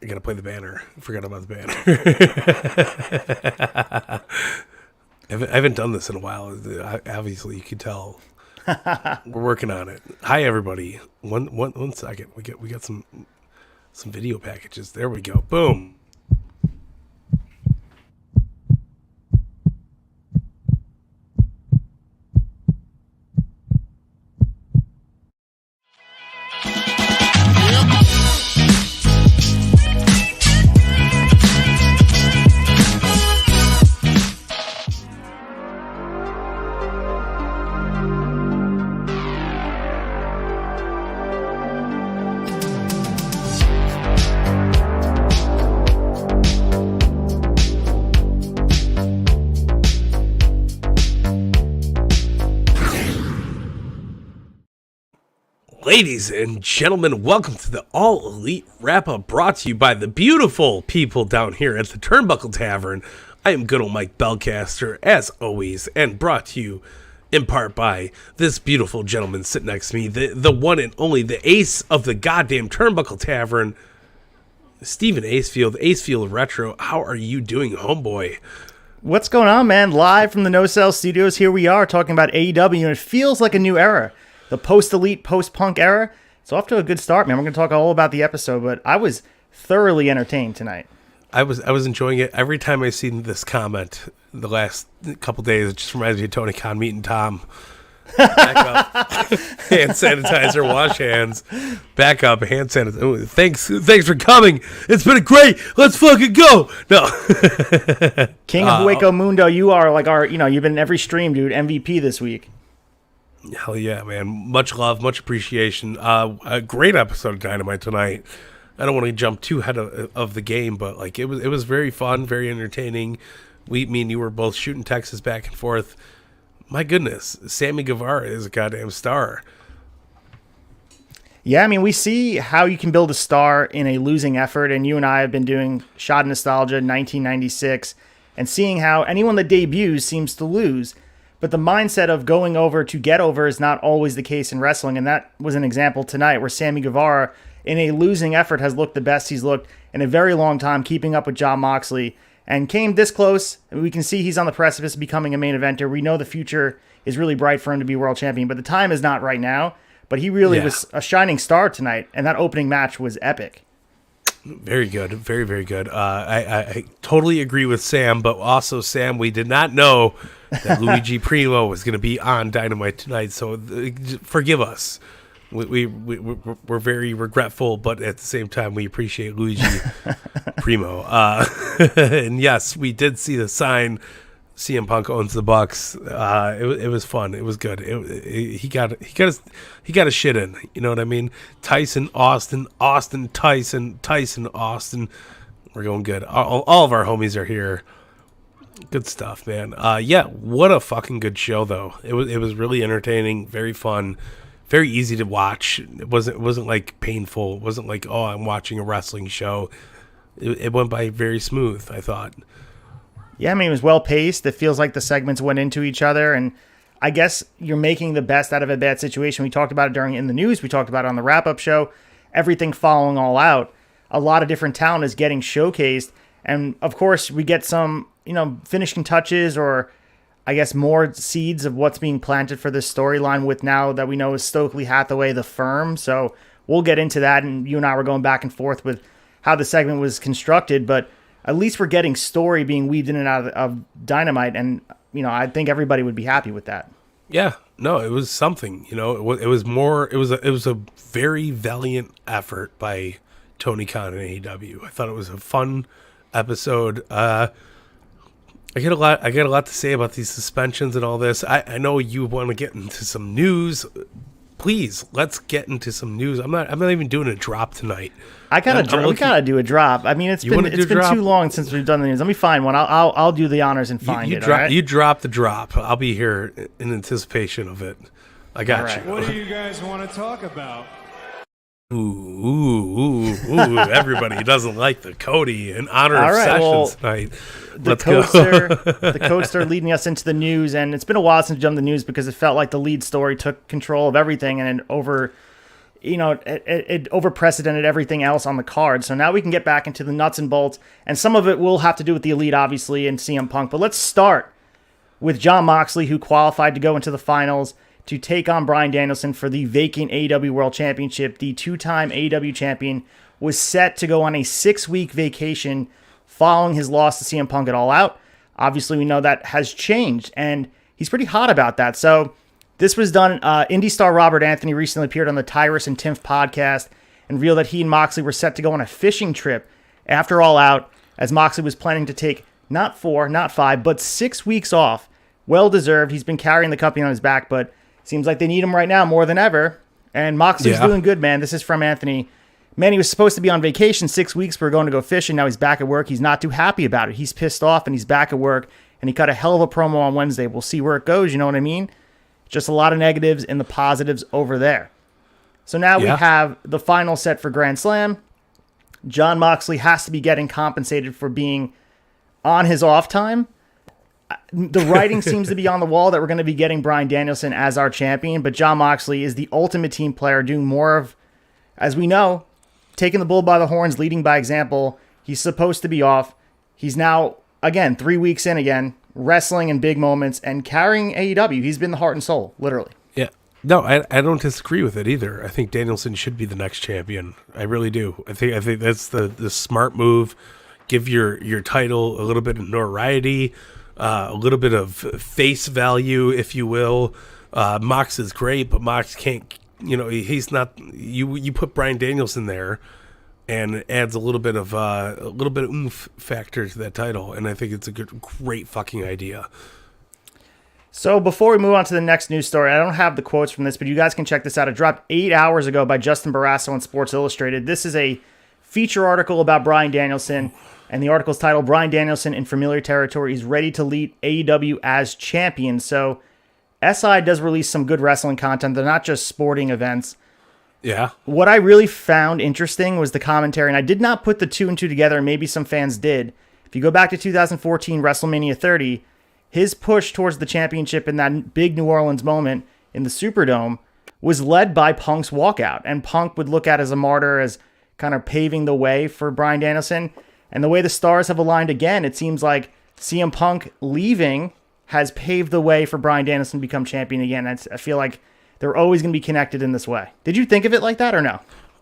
I gotta play the banner. I forgot about the banner. I haven't done this in a while. Obviously, you can tell. We're working on it. Hi, everybody. One second. We got some video packages. There we go. Boom. Ladies and gentlemen, welcome to the All Elite Wrap-Up brought to you by the beautiful people down here at the Turnbuckle Tavern. I am good old Mike BELCASTER, as always, and brought to you in part by this beautiful gentleman sitting next to me, the one and only, the ace of the goddamn Turnbuckle Tavern, Stephen Acefield, Acefield Retro. How are you doing, homeboy? What's going on, man? Live from the No Cell Studios, here we are talking about AEW, and it feels like a new era. The post-elite, post-punk era. It's off to a good start, man. We're going to talk all about the episode, but I was thoroughly entertained tonight. I was enjoying it. Every time I seen this comment the last couple days, it just reminds me of Tony Khan meeting Tom. Back up, hand sanitizer, wash hands. Back up, hand sanitizer. Oh, thanks for coming. It's been great. Let's fucking go. No, King of Hueco Mundo, you are like our, you've been in every stream, dude. MVP this week. Hell yeah, man. Much love, much appreciation. A great episode of Dynamite tonight. I don't want to jump too ahead of the game, but like it was very fun, very entertaining. Me and you were both shooting texts back and forth. My goodness, Sammy Guevaro is a goddamn star. Yeah, I mean, we see how you can build a star in a losing effort, and you and I have been doing Shot Nostalgia 1996 and seeing how anyone that debuts seems to lose. But the mindset of going over to get over is not always the case in wrestling, and that was an example tonight where Sammy Guevara, in a losing effort, has looked the best he's looked in a very long time, keeping up with Jon Moxley, and came this close. We can see he's on the precipice of becoming a main eventer. We know the future is really bright for him to be world champion, but the time is not right now. But he really was a shining star tonight, and that opening match was epic. Very good. Very, very good. I totally agree with Sam, but also, Sam, we did not know that Luigi Primo was going to be on Dynamite tonight, so forgive us. We're very regretful, but at the same time, we appreciate Luigi Primo. And yes, we did see the sign, CM Punk owns the Bucks. It was fun. It was good. He got a shit in. You know what I mean? Tyson, Austin, Tyson, Austin. We're going good. All of our homies are here. Good stuff, man. Yeah, what a fucking good show, though. It was really entertaining, very fun, very easy to watch. It wasn't like painful. It wasn't like, oh, I'm watching a wrestling show. It went by very smooth, I thought. Yeah, I mean, it was well-paced. It feels like the segments went into each other, and I guess you're making the best out of a bad situation. We talked about it in the news. We talked about it on the wrap-up show. Everything following all out. A lot of different talent is getting showcased, and, of course, we get some, finishing touches or, I guess, more seeds of what's being planted for this storyline with now that we know is Stokely Hathaway the Firm. So we'll get into that, and you and I were going back and forth with how the segment was constructed, but at least we're getting story being weaved in and out of Dynamite, and I think everybody would be happy with that. Yeah, no, it was something. It was a very valiant effort by Tony Khan and AEW. I thought it was a fun episode. I get a lot to say about these suspensions and all this. I know you want to get into some news. Please, let's get into some news. I'm not even doing a drop tonight. We gotta do a drop. I mean, it's been too long since we've done the news. Let me find one. I'll do the honors and find it. All right? You drop the drop. I'll be here in anticipation of it. I got you. What do you guys want to talk about? Ooh! Everybody doesn't like the Cody in honor of Sessions tonight. Let's go. The Coaster leading us into the news, and it's been a while since we've done the news because it felt like the lead story took control of everything, and it over-precedented everything else on the card. So now we can get back into the nuts and bolts, and some of it will have to do with the Elite, obviously, and CM Punk. But let's start with Jon Moxley, who qualified to go into the finals to take on Bryan Danielson for the vacant AEW World Championship. The two-time AEW champion was set to go on a 6-week vacation following his loss to CM Punk at All Out. Obviously, we know that has changed, and he's pretty hot about that. So this was done. Indie star Robert Anthony recently appeared on the Tyrus and Timph podcast and revealed that he and Moxley were set to go on a fishing trip after All Out, as Moxley was planning to take not 4, not 5, but 6 weeks off. Well-deserved. He's been carrying the company on his back, but seems like they need him right now more than ever. And Moxley's doing good, man. This is from Anthony. Man, he was supposed to be on vacation 6 weeks. We're going to go fishing. Now he's back at work. He's not too happy about it. He's pissed off, and he's back at work. And he cut a hell of a promo on Wednesday. We'll see where it goes. You know what I mean? Just a lot of negatives and the positives over there. So now we have the final set for Grand Slam. Jon Moxley has to be getting compensated for being on his off time. The writing seems to be on the wall that we're going to be getting Bryan Danielson as our champion, but Jon Moxley is the ultimate team player, doing more of, as we know, taking the bull by the horns, leading by example. He's supposed to be off. He's now, again, 3 weeks in again, wrestling in big moments and carrying AEW. He's been the heart and soul, literally. Yeah. No, I don't disagree with it either. I think Danielson should be the next champion. I really do. I think that's the smart move. Give your title a little bit of notoriety, a little bit of face value, if you will. Mox is great, but Mox can't, he's not, you put Bryan Danielson there and it adds a little bit of oomph factor to that title. And I think it's a great fucking idea. So before we move on to the next news story, I don't have the quotes from this, but you guys can check this out. It dropped 8 hours ago by Justin Barrasso on Sports Illustrated. This is a feature article about Bryan Danielson, and the article is titled "Bryan Danielson in Familiar Territory is Ready to Lead AEW as Champion." So SI does release some good wrestling content. They're not just sporting events. Yeah. What I really found interesting was the commentary, and I did not put the 2 and 2 together, and maybe some fans did. If you go back to 2014 WrestleMania 30, his push towards the championship in that big New Orleans moment in the Superdome was led by Punk's walkout, and Punk would look at as a martyr, as kind of paving the way for Bryan Danielson. And the way the stars have aligned again, it seems like CM Punk leaving has paved the way for Bryan Danielson to become champion again. I feel like they're always going to be connected in this way. Did you think of it like that or no?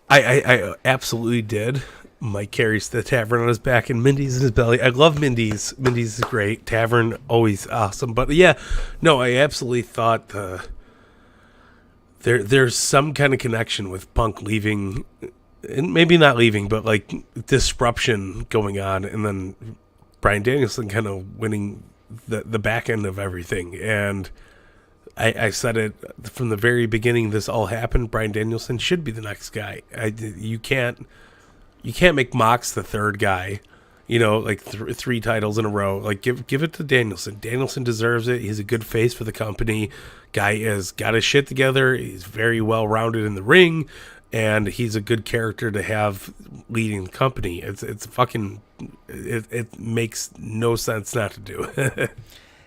I absolutely did. Mike carries the Tavern on his back and Mindy's in his belly. I love Mindy's. Mindy's is great. Tavern, always awesome. But yeah, no, I absolutely thought there's some kind of connection with Punk leaving, and maybe not leaving, but like disruption going on, and then Bryan Danielson kind of winning the back end of everything. And I said it from the very beginning. This all happened. Bryan Danielson should be the next guy. You can't make Mox the third guy. Like 3 titles in a row. Like give it to Danielson. Danielson deserves it. He's a good face for the company. Guy has got his shit together. He's very well rounded in the ring, and he's a good character to have leading the company. It makes no sense not to do it.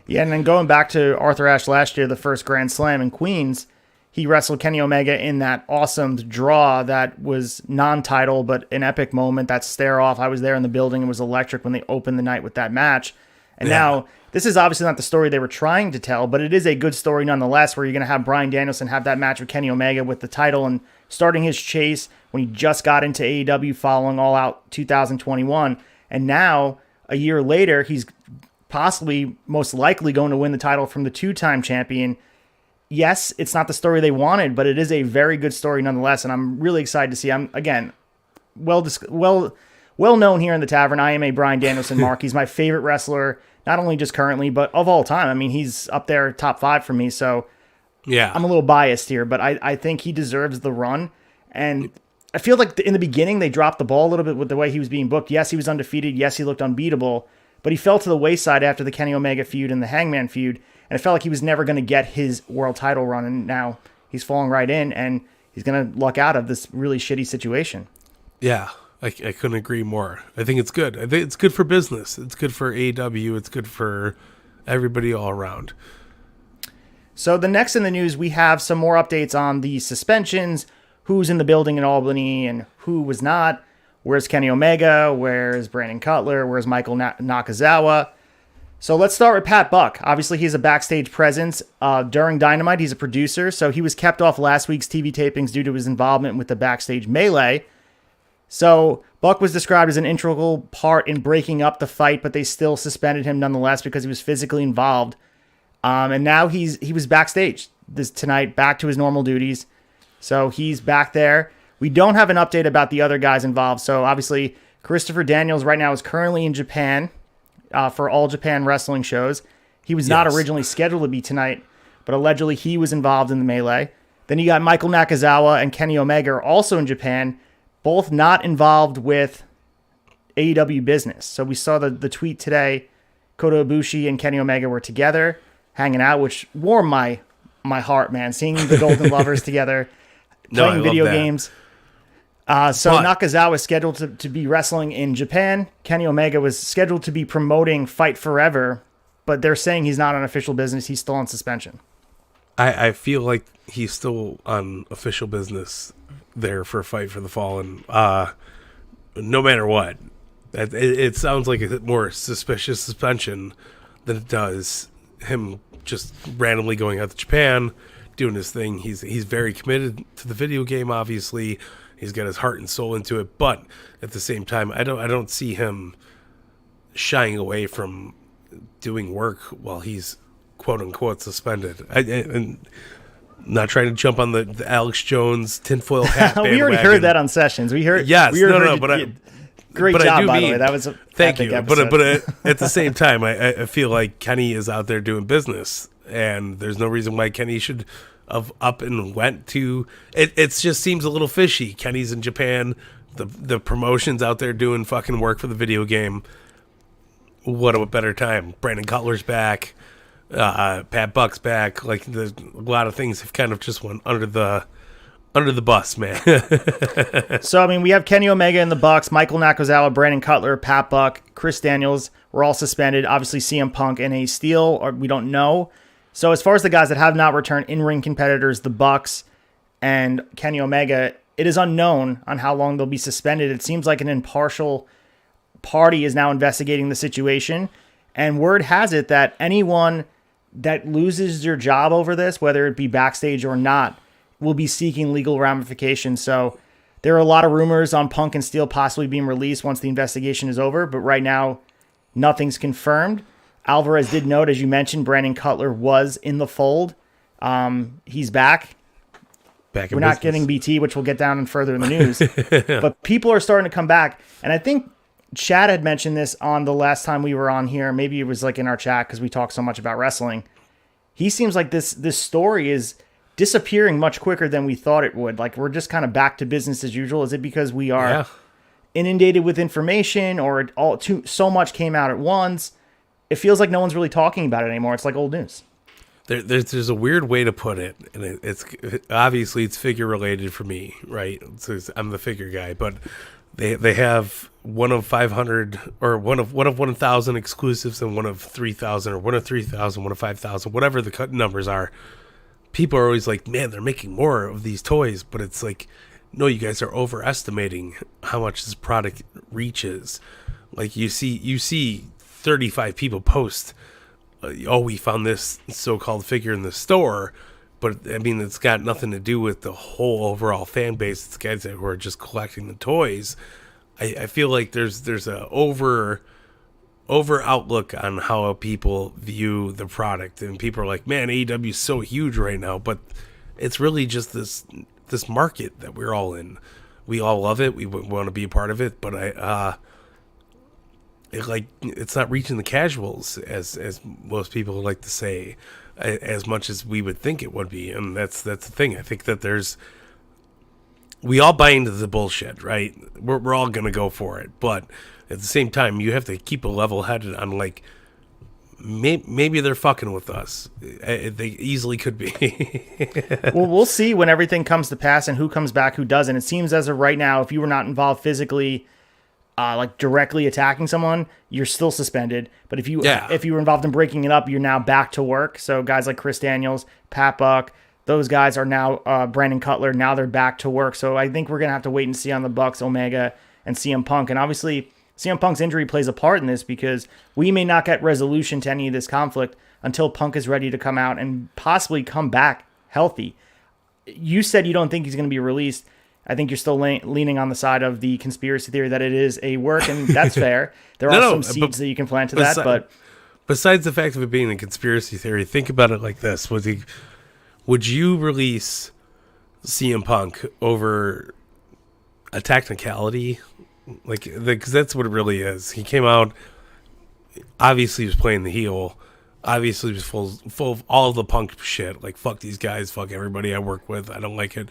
Yeah, and then going back to Arthur Ashe last year, the first Grand Slam in Queens, he wrestled Kenny Omega in that awesome draw that was non-title, but an epic moment, that stare-off. I was there in the building. It was electric when they opened the night with that match. And now, this is obviously not the story they were trying to tell, but it is a good story nonetheless, where you're going to have Bryan Danielson have that match with Kenny Omega with the title and starting his chase when he just got into AEW following All Out 2021. And now, a year later, he's possibly most likely going to win the title from the 2-time champion. Yes, it's not the story they wanted, but it is a very good story nonetheless, and I'm really excited to see. I'm, again, well known here in the Tavern. I am a Bryan Danielson mark. He's my favorite wrestler, not only just currently, but of all time. I mean, he's up there top 5 for me, so yeah, I'm a little biased here, but I think he deserves the run. And I feel like in the beginning, they dropped the ball a little bit with the way he was being booked. Yes, he was undefeated. Yes, he looked unbeatable, but he fell to the wayside after the Kenny Omega feud and the Hangman feud. And it felt like he was never going to get his world title run. And now he's falling right in, and he's going to luck out of this really shitty situation. Yeah, I couldn't agree more. I think it's good. I think it's good for business. It's good for AEW. It's good for everybody all around. So the next in the news, we have some more updates on the suspensions, who's in the building in Albany and who was not. Where's Kenny Omega? Where's Brandon Cutler? Where's Michael Nakazawa? So let's start with Pat Buck. Obviously, he's a backstage presence. During Dynamite, he's a producer, so he was kept off last week's TV tapings due to his involvement with the backstage melee. So Buck was described as an integral part in breaking up the fight, but they still suspended him nonetheless because he was physically involved. And now he was backstage tonight, back to his normal duties. So he's back there. We don't have an update about the other guys involved. So obviously, Christopher Daniels right now is currently in Japan for All Japan Wrestling shows. He was not originally scheduled to be tonight, but allegedly he was involved in the melee. Then you got Michael Nakazawa and Kenny Omega are also in Japan, both not involved with AEW business. So we saw the tweet today. Kota Ibushi and Kenny Omega were together, hanging out, which warmed my heart, man. Seeing the Golden Lovers together, playing video games. Nakazawa was scheduled to be wrestling in Japan. Kenny Omega was scheduled to be promoting Fight Forever, but they're saying he's not on official business. He's still on suspension. I feel like he's still on official business there for Fight for the Fallen. No matter what. It sounds like a more suspicious suspension than it does him just randomly going out to Japan, doing his thing. He's very committed to the video game, obviously. He's got his heart and soul into it, but at the same time, I don't see him shying away from doing work while he's quote unquote suspended. And not trying to jump on the Alex Jones tinfoil hat. We already heard that on Sessions. We heard yes, we heard but great but job, I do by mean, the way. That was a thank you. episode. But at the same time, I feel like Kenny is out there doing business, and there's no reason why Kenny should have up and went to it. It just seems a little fishy. Kenny's in Japan, the promotion's out there doing fucking work for the video game. What a better time. Brandon Cutler's back, Pat Buck's back. Like a lot of things have kind of just went under the bus, man. So I mean, we have Kenny Omega in the Bucks, Michael Nakazawa, Brandon Cutler, Pat Buck, Chris Daniels were all suspended. Obviously CM Punk and A Steel, or we don't know. So as far as the guys that have not returned, in-ring competitors, the Bucks and Kenny Omega, it is unknown on how long they'll be suspended. It seems like an impartial party is now investigating the situation. And word has it that anyone that loses their job over this, whether it be backstage or not, will be seeking legal ramifications. So there are a lot of rumors on Punk and Steel possibly being released once the investigation is over. But right now, nothing's confirmed. Alvarez did note, as you mentioned, Brandon Cutler was in the fold. He's back. We're not getting BT, which we'll get down and further in the news. But people are starting to come back. And I think Chad had mentioned this on the last time we were on here. Maybe it was like in our chat because we talk so much about wrestling. He seems like this story is disappearing much quicker than we thought it would. Like we're just kind of back to business as usual. Is it because we are inundated with information, or so much came out at once? It feels like no one's really talking about it anymore. It's like old news. There's a weird way to put it, and it's obviously it's figure related for me, right? So I'm the figure guy, but they have one of 500 or one of 1,000 exclusives and one of 3,000 or one of 3,000, one of 5,000, whatever the cut numbers are. People are always like, man, they're making more of these toys, but it's like, no, you guys are overestimating how much this product reaches. Like you see 35 people post, we found this so-called figure in the store, but I mean, it's got nothing to do with the whole overall fan base. It's guys who are just collecting the toys. I feel like there's a over outlook on how people view the product, and people are like, man, AEW is so huge right now, but it's really just this market that we're all in. We all love it. We want to be a part of it, but it's not reaching the casuals as most people like to say, as much as we would think it would be. And that's the thing. I think that we all buy into the bullshit, right? We're all gonna go for it, but at the same time, you have to keep a level headed on like maybe they're fucking with us. They easily could be. Well, we'll see when everything comes to pass and who comes back, who doesn't. It seems as of right now, if you were not involved physically, like directly attacking someone, you're still suspended. But if you were involved in breaking it up, you're now back to work. So guys like Chris Daniels, Pat Buck, those guys are now Brandon Cutler. Now they're back to work. So I think we're going to have to wait and see on the Bucks, Omega, and CM Punk. And obviously, CM Punk's injury plays a part in this because we may not get resolution to any of this conflict until Punk is ready to come out and possibly come back healthy. You said you don't think he's going to be released. I think you're still leaning on the side of the conspiracy theory that it is a work, and that's fair. There are some seeds that you can plant to that. But besides the fact of it being a conspiracy theory, think about it like this. Would you release CM Punk over a technicality? Because that's what it really is. He came out, obviously he was playing the heel, obviously he was full of all of the Punk shit, like fuck these guys, fuck everybody I work with, I don't like it.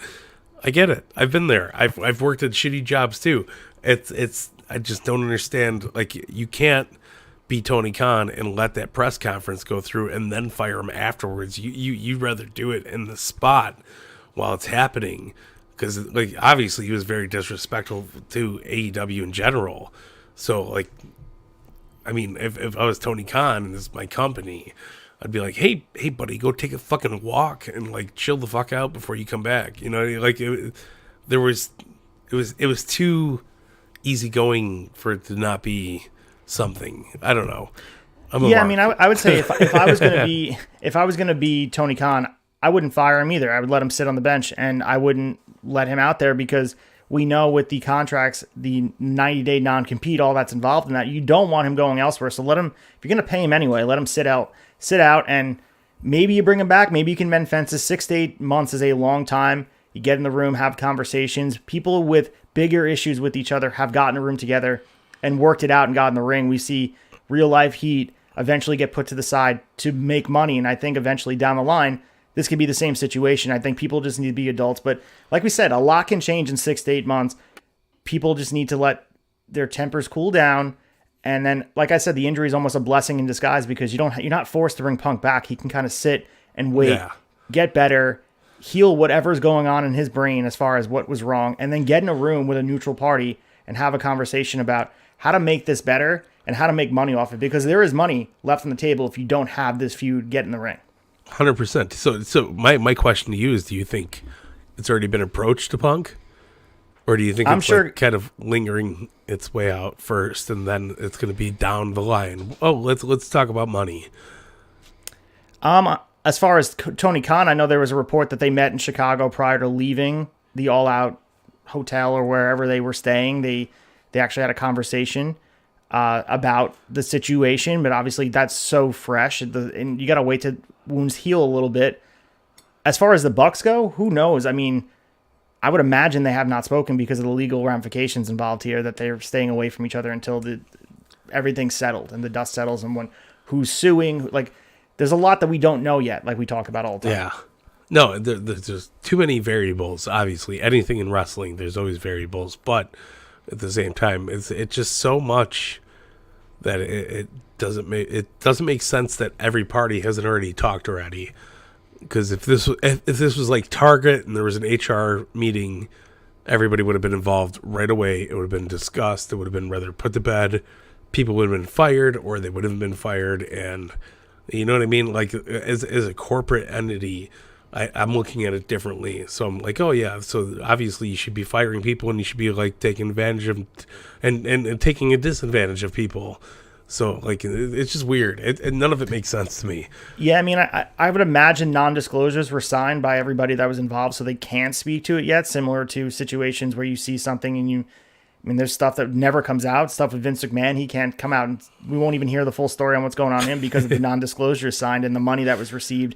I get it. I've been there. I've worked at shitty jobs too. It's I just don't understand. Like, you can't be Tony Khan and let that press conference go through and then fire him afterwards. You'd rather do it in the spot while it's happening, because like obviously he was very disrespectful to AEW in general. So like, I mean, if I was Tony Khan and this is my company, I'd be like, hey buddy, go take a fucking walk and like chill the fuck out before you come back. You know, like it was too easygoing for it to not be something. I don't know. I mean, I would say if I was gonna be Tony Khan, I wouldn't fire him either. I would let him sit on the bench and I wouldn't let him out there, because we know with the contracts, the 90-day non-compete, all that's involved in that. You don't want him going elsewhere. So let him, if you're going to pay him anyway, let him sit out, and maybe you bring him back. Maybe you can mend fences. 6 to 8 months is a long time. You get in the room, have conversations. People with bigger issues with each other have gotten in a room together and worked it out and got in the ring. We see real life heat eventually get put to the side to make money. And I think eventually down the line, this could be the same situation. I think people just need to be adults. But like we said, a lot can change in 6 to 8 months. People just need to let their tempers cool down. And then, like I said, the injury is almost a blessing in disguise, because you're not forced to bring Punk back. He can kind of sit and wait, get better, heal whatever's going on in his brain as far as what was wrong, and then get in a room with a neutral party and have a conversation about how to make this better and how to make money off it. Because there is money left on the table if you don't have this feud get in the ring. 100%. So my question to you is, do you think it's already been approached to Punk, or do you think it's like kind of lingering its way out first, and then it's going to be down the line? Oh, let's talk about money. As far as Tony Khan, I know there was a report that they met in Chicago prior to leaving the All Out hotel or wherever they were staying. They actually had a conversation about the situation, but obviously that's so fresh, and you got to wait to wounds heal a little bit. As far as the Bucks go, who knows? I mean, I would imagine they have not spoken because of the legal ramifications involved here, that they're staying away from each other until everything's settled and the dust settles, and who's suing. Like, there's a lot that we don't know yet, like we talk about all the time. Yeah. No, there's just too many variables, obviously. Anything in wrestling, there's always variables, but at the same time, it's just so much that it doesn't make sense that every party hasn't already talked already. Because if this was like Target and there was an HR meeting, everybody would have been involved right away. It would have been discussed. It would have been rather put to bed. People would have been fired, or they would have been fired. And you know what I mean? Like, as a corporate entity, I'm looking at it differently. So I'm like, oh yeah, so obviously you should be firing people, and you should be like taking advantage of and taking a disadvantage of people. So like, it's just weird. And none of it makes sense to me. Yeah, I mean, I would imagine non-disclosures were signed by everybody that was involved, so they can't speak to it yet. Similar to situations where you see something and there's stuff that never comes out. Stuff with Vince McMahon, he can't come out, and we won't even hear the full story on what's going on in him because of the non-disclosure signed and the money that was received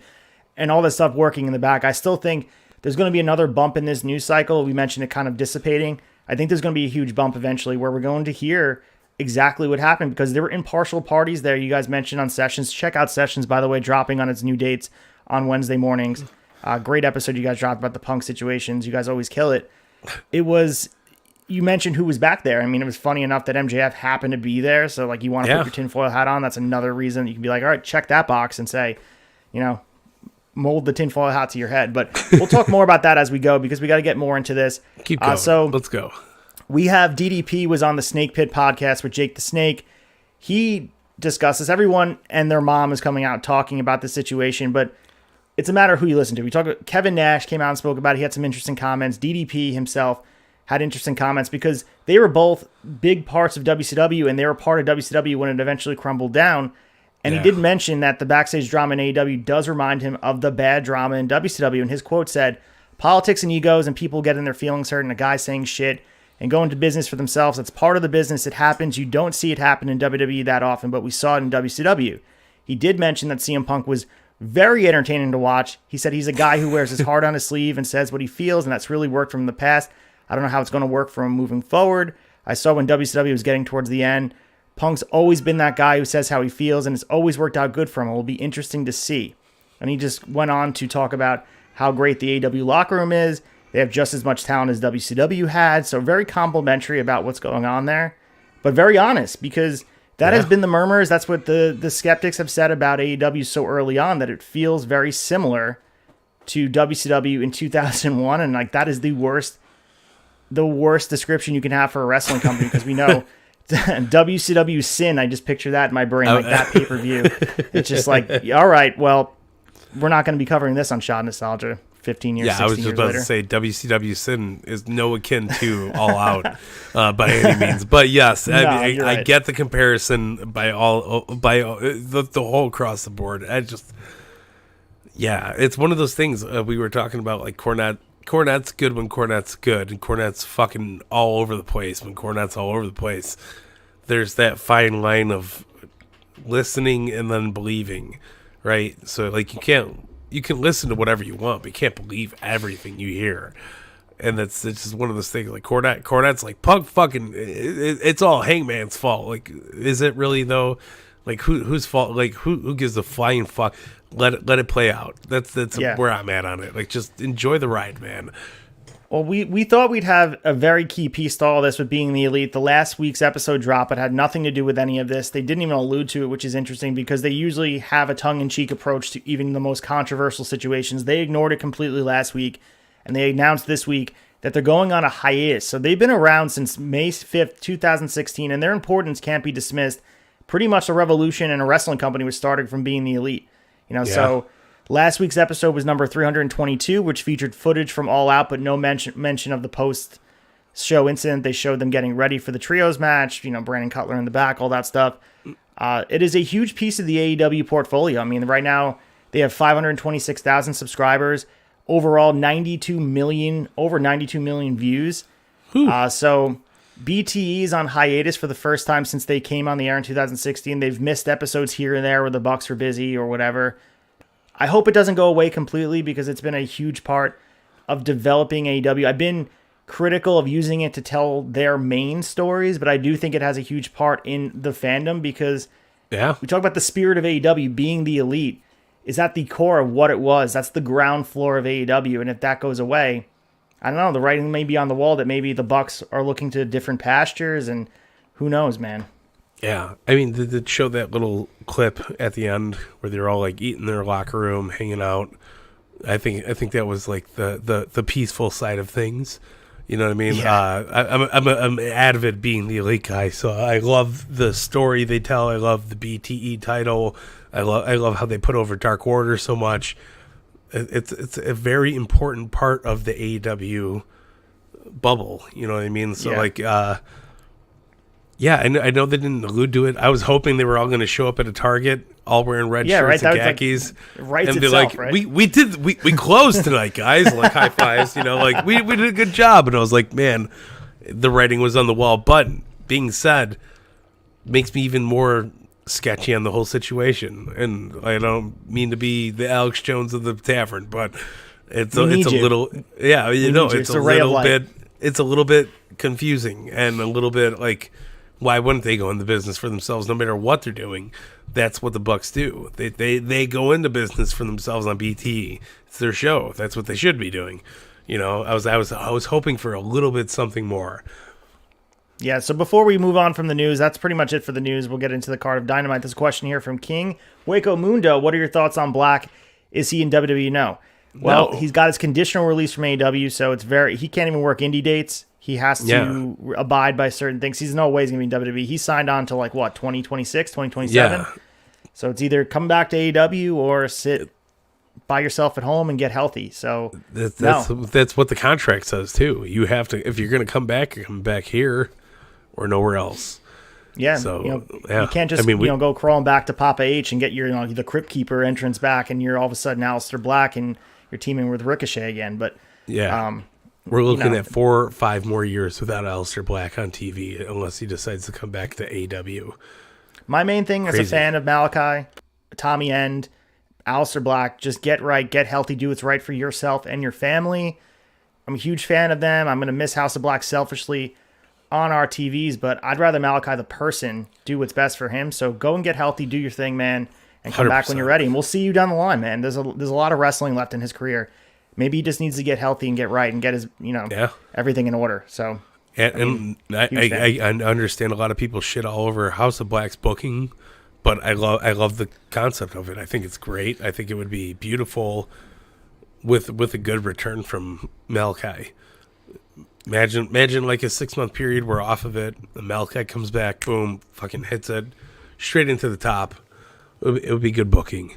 and all this stuff working in the back. I still think there's going to be another bump in this news cycle. We mentioned it kind of dissipating. I think there's going to be a huge bump eventually where we're going to hear exactly what happened, because there were impartial parties there. You guys mentioned on Sessions. Check out Sessions, by the way, dropping on its new dates on Wednesday mornings. Great episode you guys dropped about the Punk situations. You guys always kill it. You mentioned who was back there. I mean, it was funny enough that MJF happened to be there. So like, you want to put your tinfoil hat on. That's another reason you can be like, all right, check that box and say, mold the tinfoil hat to your head. But we'll talk more about that as we go, because we got to get more into this. Keep going. So let's go. We have DDP was on the Snake Pit podcast with Jake the Snake. He discusses, everyone and their mom is coming out talking about the situation, but it's a matter of who you listen to. We talked about Kevin Nash came out and spoke about it. He had some interesting comments. DDP himself had interesting comments because they were both big parts of WCW, and they were part of WCW when it eventually crumbled down. And he did mention that the backstage drama in AEW does remind him of the bad drama in WCW. And his quote said, "Politics and egos and people getting their feelings hurt and a guy saying shit and going to business for themselves. That's part of the business. It happens. You don't see it happen in WWE that often, but we saw it in WCW." He did mention that CM Punk was very entertaining to watch. He said he's a guy who wears his heart on his sleeve and says what he feels, and that's really worked from the past. I don't know how it's going to work for him moving forward. I saw when WCW was getting towards the end, Punk's always been that guy who says how he feels, and it's always worked out good for him. It will be interesting to see. And he just went on to talk about how great the AEW locker room is. They have just as much talent as WCW had, so very complimentary about what's going on there, but very honest, because that has been the murmurs. That's what the skeptics have said about AEW so early on, that it feels very similar to WCW in 2001, and like that is the worst description you can have for a wrestling company, because we know WCW sin. I just picture that in my brain, like that pay-per-view. It's just like, all right, well, we're not going to be covering this on Shot Nostalgia 15 years, 16 I was just years about later. to say WCW sin is no akin to All Out by any means. But yes, I right. get the comparison by the whole across the board. It's one of those things we were talking about, like Cornette's good when Cornette's good, and Cornette's fucking all over the place when Cornette's all over the place. There's that fine line of listening and then believing, right? So like you can listen to whatever you want, but you can't believe everything you hear. And it's just one of those things. Like Cornette's like, Punk fucking, it's all Hangman's fault. Like, is it really though? Like whose fault? Like who gives a flying fuck? Let it play out. That's where I'm at on it. Like, just enjoy the ride, man. Well, we thought we'd have a very key piece to all this with being the Elite. The last week's episode drop, it had nothing to do with any of this. They didn't even allude to it, which is interesting because they usually have a tongue-in-cheek approach to even the most controversial situations. They ignored it completely last week, and they announced this week that they're going on a hiatus. So they've been around since May 5th, 2016, and their importance can't be dismissed. Pretty much a revolution in a wrestling company was started from being the Elite. So last week's episode was number 322, which featured footage from All Out, but no mention of the post-show incident. They showed them getting ready for the trios match, Brandon Cutler in the back, all that stuff. It is a huge piece of the AEW portfolio. I mean, right now they have 526,000 subscribers, overall over 92 million views. So BTE is on hiatus for the first time since they came on the air in 2016. They've missed episodes here and there where the Bucks were busy or whatever. I hope it doesn't go away completely because it's been a huge part of developing AEW. I've been critical of using it to tell their main stories, but I do think it has a huge part in the fandom because we talk about the spirit of AEW being the Elite is at the core of what it was. That's the ground floor of AEW, and if that goes away, I don't know, the writing may be on the wall that maybe the Bucks are looking to different pastures, and who knows, man. Yeah, I mean, they show that little clip at the end where they're all like eating in their locker room, hanging out. I think that was like the peaceful side of things. You know what I mean? Yeah. I'm an avid being the Elite guy, so I love the story they tell. I love the BTE title. I love how they put over Dark Order so much. It's a very important part of the AEW bubble. You know what I mean? So I know they didn't allude to it. I was hoping they were all going to show up at a Target, all wearing red shirts and khakis. Right, and they're like, right? we closed tonight, guys. Like high fives, we did a good job. And I was like, man, the writing was on the wall. But being said, makes me even more sketchy on the whole situation. And I don't mean to be the Alex Jones of the Tavern, but it's a little bit confusing and a little bit like, why wouldn't they go into business for themselves no matter what they're doing? That's what the Bucks do. They go into business for themselves on BT. It's their show. That's what they should be doing. I was hoping for a little bit something more. Yeah, so before we move on from the news, that's pretty much it for the news. We'll get into the card of Dynamite. There's a question here from King. Waco Mundo, what are your thoughts on Black? Is he in WWE? No. Well, he's got his conditional release from AEW, so he can't even work indie dates. He has to abide by certain things. He's no way he's going to be in WWE. He signed on to 2026, 2027? Yeah. So it's either come back to AEW or sit by yourself at home and get healthy. So that's what the contract says too. You have to, if you're going to come back, you're coming back here or nowhere else. Yeah, so you can't just go crawling back to Papa H and get your the Crypt Keeper entrance back, and you're all of a sudden Aleister Black and you're teaming with Ricochet again. But we're looking at 4 or 5 more years without Aleister Black on TV unless he decides to come back to AEW. My main thing as a fan of Malachi, Tommy End, Aleister Black, just get right, get healthy, do what's right for yourself and your family. I'm a huge fan of them. I'm going to miss House of Black selfishly on our TVs, but I'd rather Malachi the person do what's best for him. So go and get healthy, do your thing, man, and come 100%. Back when you're ready. And we'll see you down the line, man. There's a lot of wrestling left in his career. Maybe he just needs to get healthy and get right and get his everything in order. So I understand a lot of people shit all over House of Black's booking, but I love the concept of it. I think it's great. I think it would be beautiful with a good return from Malachi. Imagine like a 6-month period we're off of it. The Malachi comes back, boom, fucking hits it straight into the top. It would be good booking.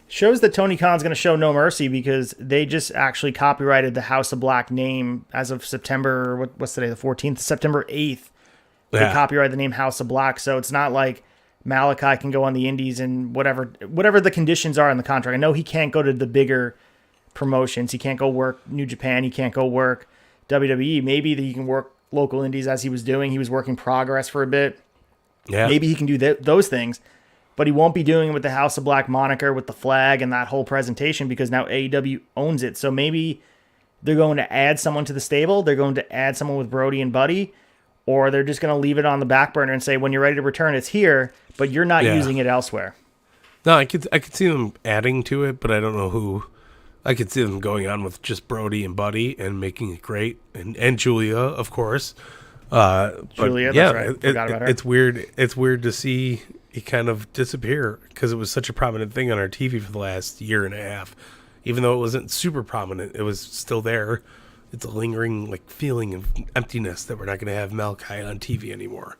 Shows that Tony Khan's going to show no mercy because they just actually copyrighted the House of Black name as of September. What's today? The 14th, September 8th. They copyrighted the name House of Black, so it's not like Malachi can go on the indies and whatever the conditions are in the contract. I know he can't go to the bigger promotions. He can't go work New Japan. He can't go work WWE. Maybe that he can work local indies as he was doing. He was working Progress for a bit. Yeah. Maybe he can do those things, but he won't be doing it with the House of Black moniker, with the flag and that whole presentation, because now AEW owns it. So maybe they're going to add someone to the stable. They're going to add someone with Brody and Buddy, or they're just going to leave it on the back burner and say, when you're ready to return, it's here, but you're not using it elsewhere. No, I could see them adding to it, but I don't know who. I could see them going on with just Brody and Buddy and making it great, and Julia, of course. Julia, that's right. Forgot about her. It's weird. It's weird to see it kind of disappear because it was such a prominent thing on our TV for the last year and a half. Even though it wasn't super prominent, it was still there. It's a lingering feeling of emptiness that we're not going to have Malachi on TV anymore.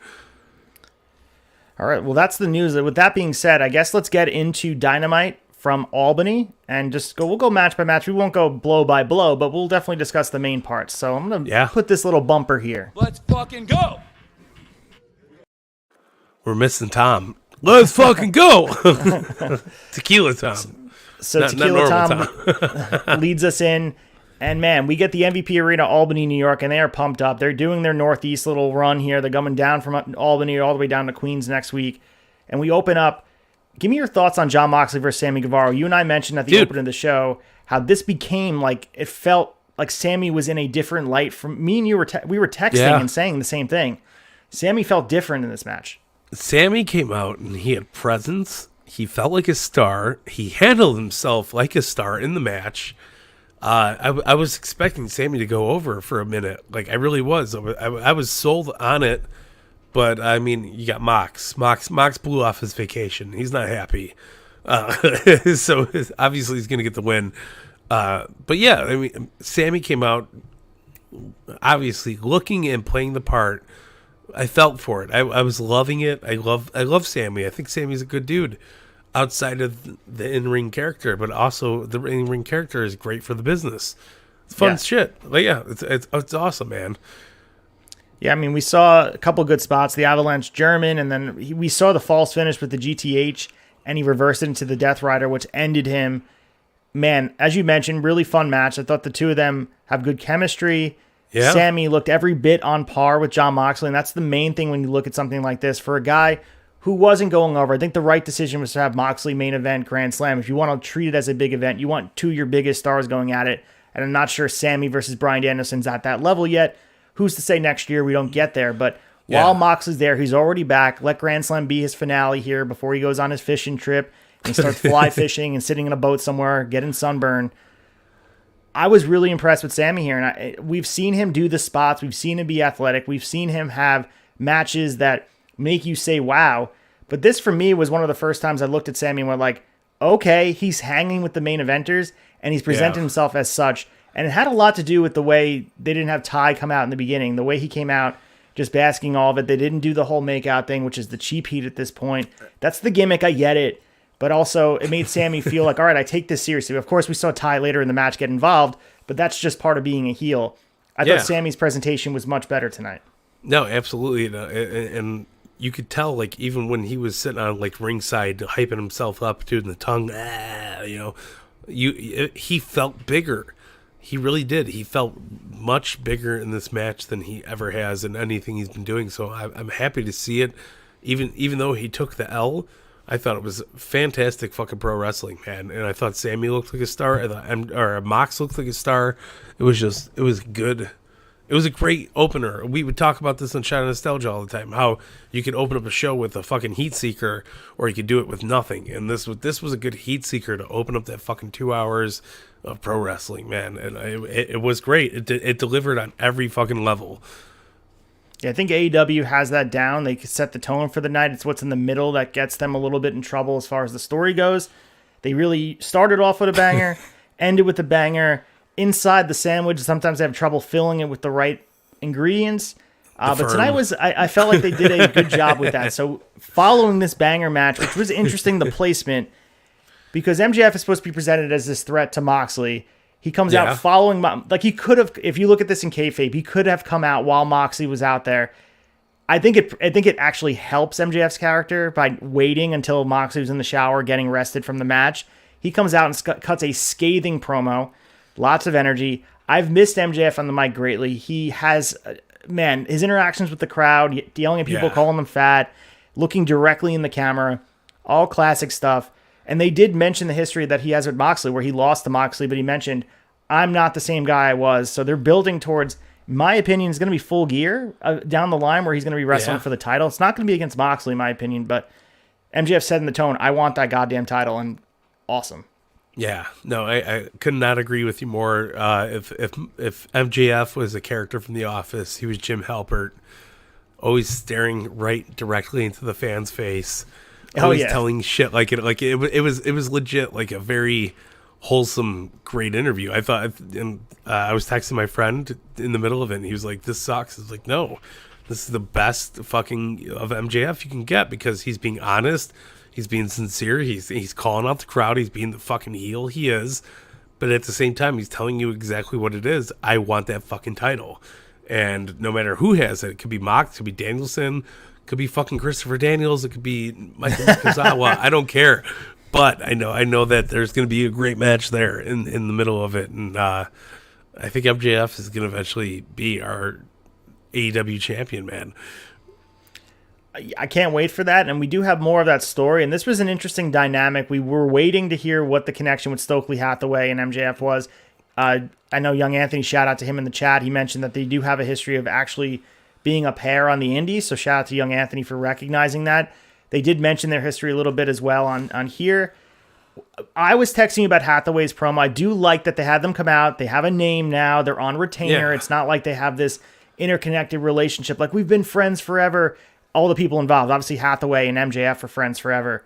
All right, well, that's the news. With that being said, I guess let's get into Dynamite from Albany and we'll go match by match. We won't go blow by blow, but we'll definitely discuss the main parts. So I'm going to put this little bumper here. Let's fucking go. We're missing Tom. Let's fucking go. Tequila Tom. So Tequila Tom leads us in. And man, we get the MVP Arena, Albany, New York, and they are pumped up. They're doing their Northeast little run here. They're coming down from Albany all the way down to Queens next week. And we open up. Give me your thoughts on Jon Moxley versus Sammy Guevaro. You and I mentioned at the opening of the show how this became it felt like Sammy was in a different light. From me and you we were texting and saying the same thing. Sammy felt different in this match. Sammy came out and he had presence. He felt like a star. He handled himself like a star in the match. I was expecting Sammy to go over for a minute. I really was. I was sold on it. But, I mean, you got Mox. Mox blew off his vacation. He's not happy. So, obviously, he's going to get the win. But, yeah, I mean, Sammy came out, obviously, looking and playing the part. I felt for it. I was loving it. I love Sammy. I think Sammy's a good dude outside of the in-ring character. But also, the in-ring character is great for the business. It's fun shit. It's awesome, man. Yeah, I mean, we saw a couple good spots, the Avalanche German, and then we saw the false finish with the GTH, and he reversed it into the Death Rider, which ended him. Man, as you mentioned, really fun match. I thought the two of them have good chemistry. Yeah. Sammy looked every bit on par with Jon Moxley, and that's the main thing when you look at something like this. For a guy who wasn't going over, I think the right decision was to have Moxley main event Grand Slam. If you want to treat it as a big event, you want two of your biggest stars going at it, and I'm not sure Sammy versus Bryan Danielson's at that level yet. Who's to say next year we don't get there? But while Moxley's there, he's already back. Let Grand Slam be his finale here before he goes on his fishing trip and starts fly fishing and sitting in a boat somewhere, getting sunburn. I was really impressed with Sammy here. And we've seen him do the spots. We've seen him be athletic. We've seen him have matches that make you say, wow. But this, for me, was one of the first times I looked at Sammy and went okay, he's hanging with the main eventers, and he's presented himself as such. And it had a lot to do with the way they didn't have Ty come out in the beginning. The way he came out just basking all of it. They didn't do the whole makeout thing, which is the cheap heat at this point. That's the gimmick. I get it. but also it made Sammy feel like, all right, I take this seriously. Of course, we saw Ty later in the match get involved, but that's just part of being a heel. I thought Sammy's presentation was much better tonight. No, absolutely. And you could tell, like, even when he was sitting on, like, ringside, hyping himself up, doing the tongue, he felt bigger. He really did. He felt much bigger in this match than he ever has in anything he's been doing. So I'm happy to see it. Even though he took the L, I thought it was fantastic fucking pro wrestling, man. And I thought Sammy looked like a star. I thought Mox looked like a star. It was good. It was a great opener. We would talk about this on Shida Nostalgia all the time, how you could open up a show with a fucking heat seeker, or you could do it with nothing. And this was a good heat seeker to open up that fucking 2 hours of pro wrestling, man. And it was great. It delivered on every fucking level. Yeah, I think AEW has that down. They set the tone for the night. It's what's in the middle that gets them a little bit in trouble as far as the story goes. They really started off with a banger, ended with a banger. Inside the sandwich, sometimes they have trouble filling it with the right ingredients. But tonight I felt like they did a good job with that. So following this banger match, which was interesting, the placement, because MJF is supposed to be presented as this threat to Moxley. He comes out following, like he could have, if you look at this in kayfabe, he could have come out while Moxley was out there. I think it actually helps MJF's character by waiting until Moxley was in the shower, getting rested from the match. He comes out and cuts a scathing promo. Lots of energy. I've missed MJF on the mic greatly. He has, his interactions with the crowd, yelling at people, calling them fat, looking directly in the camera, all classic stuff. And they did mention the history that he has with Moxley, where he lost to Moxley, but he mentioned, I'm not the same guy I was. So they're building towards, in my opinion, is going to be Full Gear down the line, where he's going to be wrestling for the title. It's not going to be against Moxley, in my opinion, but MJF said in the tone, I want that goddamn title, and awesome. Yeah, no, I could not agree with you more. If MJF was a character from The Office, he was Jim Halpert, always staring right directly into the fan's face, always telling shit like it was legit, like a very wholesome, great interview. I thought, and I was texting my friend in the middle of it, and he was like, "This sucks." I was like, "No, this is the best fucking of MJF you can get, because he's being honest." He's being sincere. He's calling out the crowd. He's being the fucking heel he is. But at the same time, he's telling you exactly what it is. I want that fucking title. And no matter who has it, it could be Mox, it could be Danielson, it could be fucking Christopher Daniels, it could be Michael Kazawa. I don't care. But I know that there's going to be a great match there in the middle of it. And I think MJF is going to eventually be our AEW champion, man. I can't wait for that, and we do have more of that story, and this was an interesting dynamic. We were waiting to hear what the connection with Stokely Hathaway and MJF was. I know Young Anthony, shout out to him in the chat, he mentioned that they do have a history of actually being a pair on the indies, so shout out to Young Anthony for recognizing that. They did mention their history a little bit as well on here. I was texting you about Hathaway's promo. I do like that they had them come out. They have a name now. They're on retainer. Yeah. It's not like they have this interconnected relationship. Like, we've been friends forever. All the people involved, obviously Hathaway and MJF are friends forever.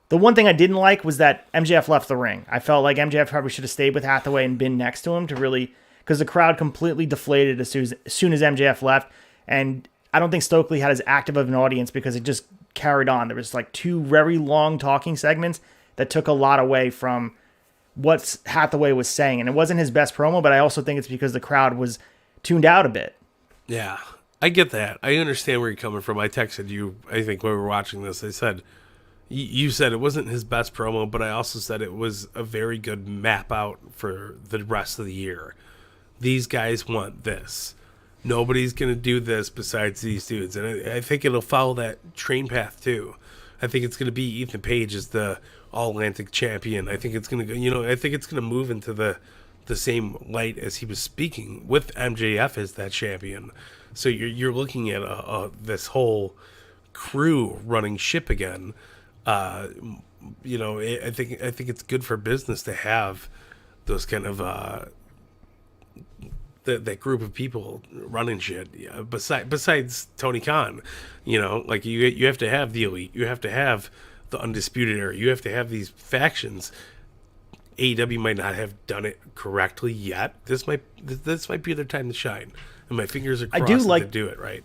The one thing I didn't like was that MJF left the ring. I felt like MJF probably should have stayed with Hathaway and been next to him to really, because the crowd completely deflated as soon as MJF left. And I don't think Stokely had as active of an audience because it just carried on. There was like 2 very long talking segments that took a lot away from what Hathaway was saying. And it wasn't his best promo, but I also think it's because the crowd was tuned out a bit. Yeah. I get that. I understand where you're coming from. I texted you, I think, when we were watching this. I said, you said it wasn't his best promo, but I also said it was a very good map out for the rest of the year. These guys want this. Nobody's going to do this besides these dudes. And I think it'll follow that train path, too. I think it's going to be Ethan Page as the All-Atlantic champion. I think it's going to go, I think it's going to move into the same light as he was speaking with MJF as that champion. So you're looking at this whole crew running ship again. I think it's good for business to have those kind of that group of people running shit. Yeah, besides Tony Khan, like you have to have the Elite, you have to have the Undisputed Era, you have to have these factions. AEW might not have done it correctly yet. This might be their time to shine. And my fingers are crossed that they do it right.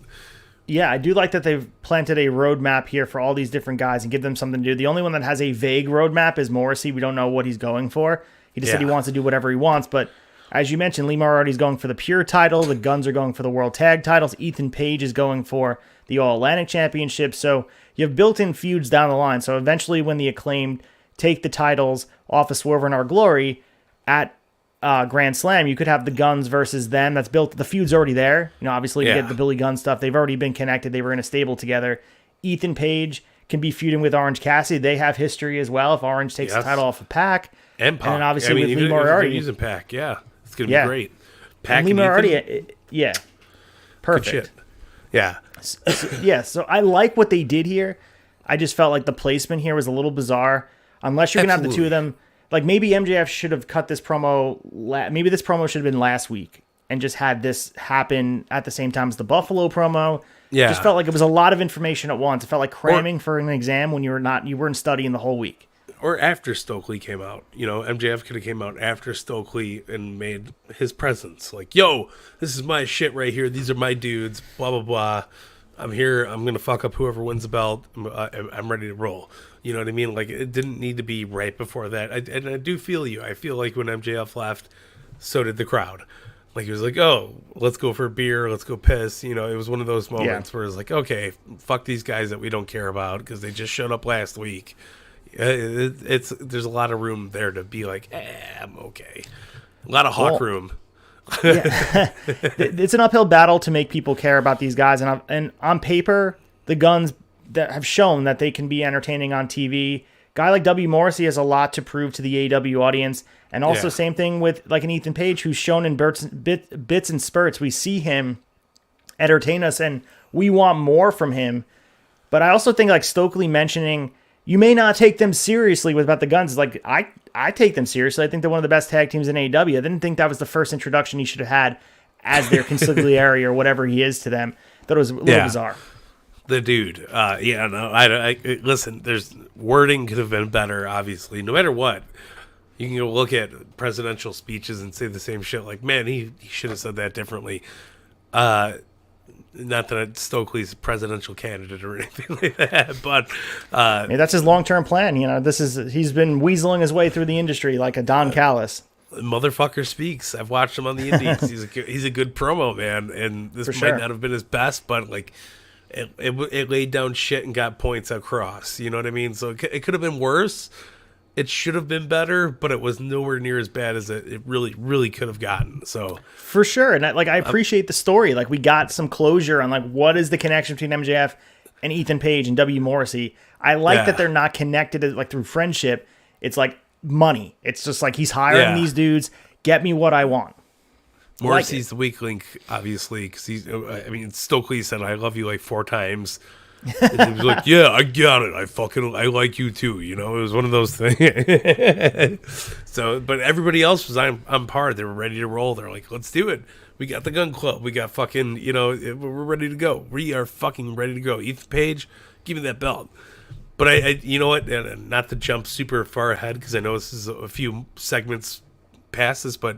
Yeah, I do like that they've planted a roadmap here for all these different guys and give them something to do. The only one that has a vague roadmap is Morrissey. We don't know what he's going for. He just said he wants to do whatever he wants. But as you mentioned, Lee Moriarty's going for the Pure title. The Guns are going for the World Tag titles. Ethan Page is going for the All-Atlantic Championship. So you have built-in feuds down the line. So eventually when the Acclaimed take the titles off of Swerve and Our Glory at Grand Slam, you could have the Guns versus them. That's built. The feud's already there. You know, obviously you get the Billy Gunn stuff. They've already been connected. They were in a stable together. Ethan Page can be feuding with Orange Cassidy. They have history as well. If Orange takes the title off of Pac, and Pac, and then obviously with Lee Moriarty using Pac, it's gonna be great. Pac and Lee Moriarty, perfect. Good shit. Yeah. So I like what they did here. I just felt like the placement here was a little bizarre. Unless you're gonna have the two of them. Like, maybe MJF should have cut this promo. Maybe this promo should have been last week and just had this happen at the same time as the Buffalo promo. Yeah. It just felt like it was a lot of information at once. It felt like cramming for an exam when you weren't studying the whole week. Or after Stokely came out. You know, MJF could have came out after Stokely and made his presence. Like, yo, this is my shit right here. These are my dudes. Blah, blah, blah. I'm here. I'm going to fuck up whoever wins the belt. I'm ready to roll. You know what I mean? Like, it didn't need to be right before that. And I do feel you. I feel like when MJF left, so did the crowd. Like, he was like, oh, let's go for a beer. Let's go piss. You know, it was one of those moments where it's like, okay, fuck these guys that we don't care about because they just showed up last week. There's a lot of room there to be like, I'm okay. A lot of hawk room. It's an uphill battle to make people care about these guys. And on paper, the Guns that have shown that they can be entertaining on TV. Guy like W. Morrissey has a lot to prove to the AEW audience. And also same thing with like an Ethan Page who's shown in bits and spurts. We see him entertain us and we want more from him. But I also think like Stokely mentioning you may not take them seriously about the Guns. Like I take them seriously. I think they're one of the best tag teams in AEW. I didn't think that was the first introduction he should have had as their consigliere or whatever he is to them. Thought it was a little bizarre. The dude. I listen, there's wording could have been better, obviously. No matter what. You can go look at presidential speeches and say the same shit. Like, man, he should have said that differently. Not that Stokely's a presidential candidate or anything like that, but that's his long-term plan. You know, he's been weaseling his way through the industry like a Don Callis. Motherfucker speaks. I've watched him on the Indies. He's a good promo man, and this might not have been his best, but like it laid down shit and got points across. You know what I mean? So it could have been worse. It should have been better, but it was nowhere near as bad as it really, really could have gotten. So for sure, and I appreciate the story. Like we got some closure on like what is the connection between MJF and Ethan Page and W. Morrissey. I like that they're not connected like through friendship. It's like money. It's just like he's hiring these dudes. Get me what I want. Morrissey's the weak link, obviously, because Stokely said I love you like 4 times. And he was like, yeah, I got it. I like you too. You know, it was one of those things. So, but everybody else was on par. They were ready to roll. They're like, let's do it. We got the Gun Club. We got fucking, we're ready to go. We are fucking ready to go. Ethan Page, give me that belt. But I you know what? And not to jump super far ahead because I know this is a few segments past this, but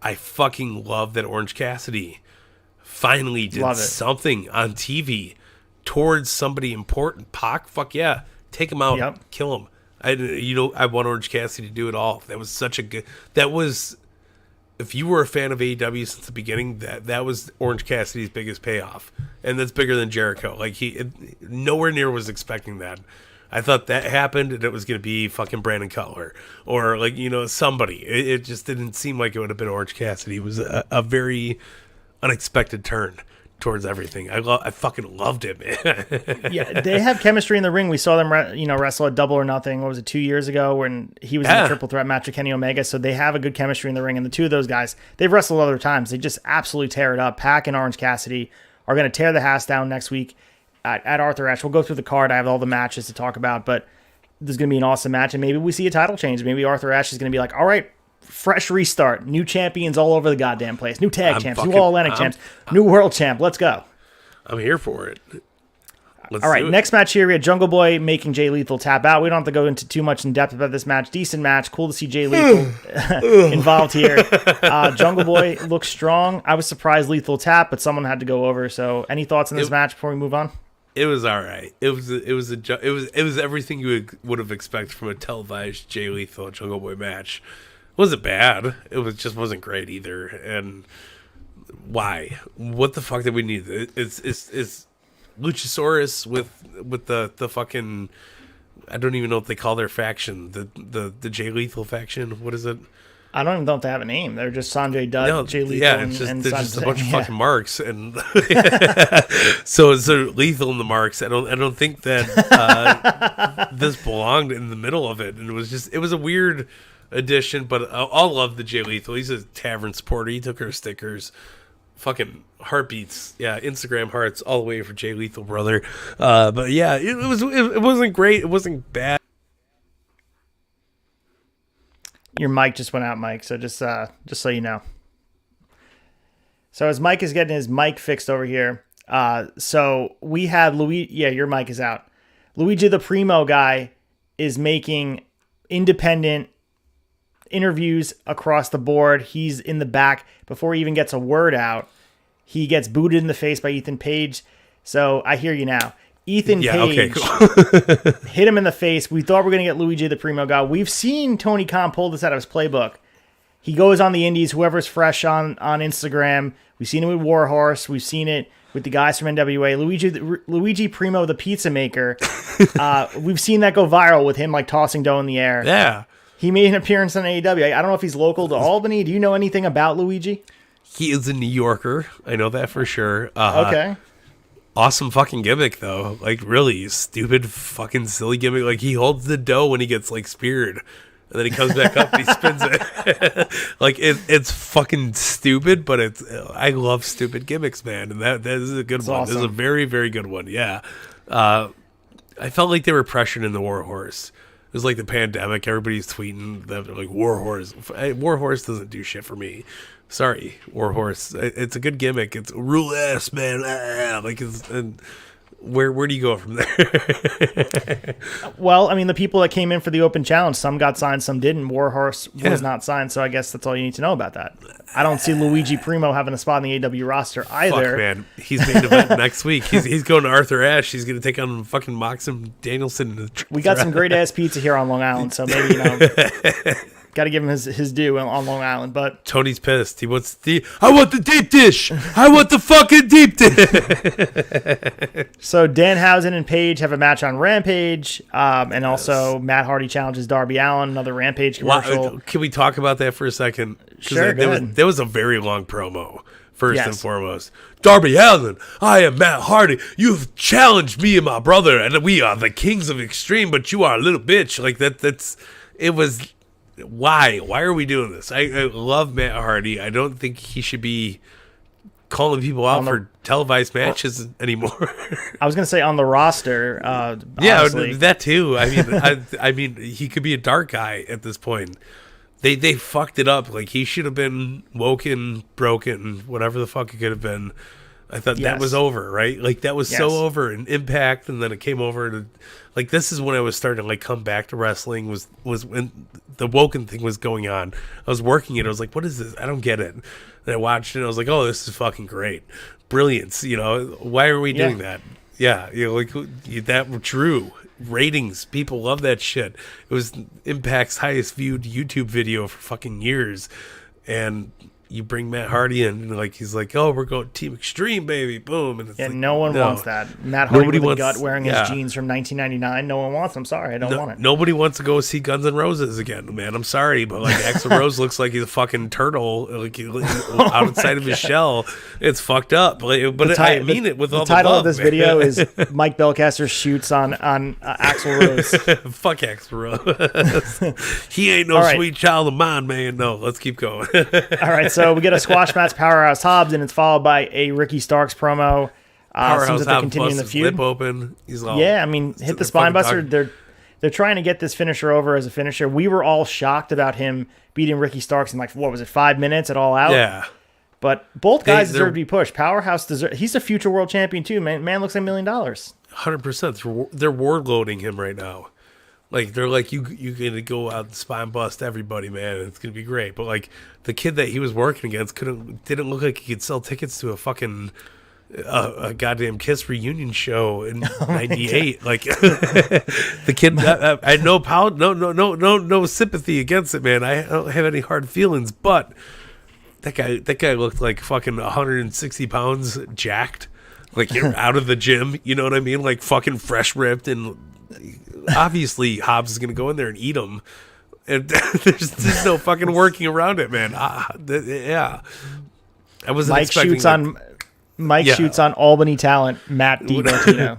I fucking love that Orange Cassidy finally did something on TV towards somebody important. Pac, fuck yeah, take him out, kill him. I want Orange Cassidy to do it all. That was such a good. That was, if you were a fan of AEW since the beginning, that was Orange Cassidy's biggest payoff, and that's bigger than Jericho. Like nowhere near was expecting that. I thought that happened and it was going to be fucking Brandon Cutler or like somebody. It just didn't seem like it would have been Orange Cassidy. It was a very unexpected turn towards everything. I fucking loved it, man. Yeah, they have chemistry in the ring. We saw them wrestle at Double or Nothing. What was it, 2 years ago when he was in the triple threat match with Kenny Omega? So they have a good chemistry in the ring. And the two of those guys, they've wrestled other times. They just absolutely tear it up. Pac and Orange Cassidy are going to tear the house down next week at Arthur Ashe. We'll go through the card. I have all the matches to talk about, but there's going to be an awesome match. And maybe we see a title change. Maybe Arthur Ashe is going to be like, all right, fresh restart, new champions all over the goddamn place, new tag champs, new All-Atlantic champs, new world champ. Let's go. I'm here for it. Let's All right, do it. next match here, we had Jungle Boy making Jay Lethal tap out. We don't have to go into too much in depth about this match. Decent match. Cool to see Jay Lethal involved here. Jungle Boy looks strong. I was surprised Lethal tap, but someone had to go over. So any thoughts on this match before we move on? It was all right. It was everything you would have expected from a televised Jay Lethal Jungle Boy match. It wasn't bad. Just wasn't great either. And why? What the fuck did we need? It's Luchasaurus with the fucking, I don't even know what they call their faction, the Jay Lethal faction. What is it? I don't even know if they have a name. They're just Sanjay Dutt, Jay Lethal, yeah, it's just, and they're just a Sanjay. bunch of fucking marks, and so Lethal in the marks. I don't think that this belonged in the middle of it, and it was a weird addition. But I'll love the Jay Lethal. He's a Tavern supporter. He took our stickers. Fucking heartbeats, yeah, Instagram hearts all the way for Jay Lethal, brother. But yeah, it wasn't great. It wasn't bad. Your mic just went out, Mike. So just so you know. So as Mike is getting his mic fixed over here, so we had Luigi. Yeah, your mic is out. Luigi the Primo guy is making independent interviews across the board. He's in the back before he even gets a word out. He gets booted in the face by Ethan Page. So I hear you now. Ethan Page cool. hit him in the face. We thought we were going to get Luigi the Primo guy. We've seen Tony Khan pull this out of his playbook. He goes on the indies, whoever's fresh on Instagram. We've seen it with Warhorse. We've seen it with the guys from NWA. Luigi Primo, the pizza maker. We've seen that go viral with him like tossing dough in the air. Yeah. He made an appearance on AEW. I don't know if he's local to Albany. Do you know anything about Luigi? He is a New Yorker. I know that for sure. Okay. Awesome fucking gimmick, though. Like, really stupid fucking silly gimmick. Like, he holds the dough when he gets, like, speared. And then he comes back up and he spins it. Like, it's fucking stupid, but I love stupid gimmicks, man. And that is a good one. Awesome. This is a very, very good one, yeah. I felt like they were pressured in the Warhorse. It was like the pandemic. Everybody's tweeting that they're like, Warhorse. Warhorse doesn't do shit for me. Sorry, Warhorse. It's a good gimmick. It's rule ass, man. Like, where do you go from there? Well, I mean, the people that came in for the open challenge, some got signed, some didn't. Warhorse was not signed, so I guess that's all you need to know about that. I don't see Luigi Primo having a spot in the AEW roster either. Fuck, man. He's main event next week. He's going to Arthur Ashe. He's going to take on fucking Moxley, Danielson. We got some great ass pizza here on Long Island, so maybe, got to give him his due on Long Island. But Tony's pissed. He wants I want the deep dish. I want the fucking deep dish. So Danhausen and Page have a match on Rampage, and also Matt Hardy challenges Darby Allin, another Rampage commercial. Can we talk about that for a second? Sure, go ahead. There was a very long promo, first and foremost. Darby Allin, I am Matt Hardy. You've challenged me and my brother, and we are the kings of extreme, but you are a little bitch. Like, it was... Why are we doing this? I love Matt Hardy. I don't think he should be calling people out for televised matches anymore. I was going to say on the roster. Yeah, honestly. that too. I mean, he could be a dark guy at this point. They fucked it up. Like, he should have been woken, broken, whatever the fuck it could have been. I thought that was over, right? Like, that was so over in Impact, and then it came over to, like, this is when I was starting to, like, come back to wrestling, was when the Woken thing was going on. I was working it. I was like, what is this? I don't get it. And I watched it, and I was like, oh, this is fucking great. Brilliance, why are we doing that? Yeah, like, that drew ratings. People love that shit. It was Impact's highest viewed YouTube video for fucking years. And you bring Matt Hardy in, and like he's like, "Oh, we're going Team Extreme, baby!" Boom, and it's like, no one wants that. Matt Hardy with a gut wearing his jeans from 1999. No one wants. I'm sorry, I don't want it. Nobody wants to go see Guns N' Roses again, man. I'm sorry, but like Axl Rose looks like he's a fucking turtle, like outside of his shell. It's fucked up. But I mean it with all the title love, of this man. video is Mike Belcaster shoots on Axl Rose. Fuck Axl Rose. He ain't no sweet child of mine, man. No, let's keep going. All right, so we get a squash match, Powerhouse Hobbs, and it's followed by a Ricky Starks promo. Seems that they're continuing the feud. Lip open. He's all, I mean, hit the spine buster. They're trying to get this finisher over as a finisher. We were all shocked about him beating Ricky Starks in 5 minutes at All Out. Yeah. But both guys they're- deserve to be pushed. Powerhouse he's a future world champion too, man. Man looks like $1 million. 100%. They're ward loading him right now. Like, they're like, you're going to go out and spine bust everybody, man. It's going to be great. But, like, the kid that he was working against didn't look like he could sell tickets to a fucking a goddamn Kiss reunion show in '98. Like, the kid, I had no sympathy against it, man. I don't have any hard feelings, but that guy looked like fucking 160 pounds, jacked. Like, you're out of the gym, you know what I mean? Like, fucking fresh ripped, and obviously Hobbs is going to go in there and eat him. And there's no fucking working around it, man. Yeah. I wasn't expecting Mike shoots on Albany talent, Matt DiMartino.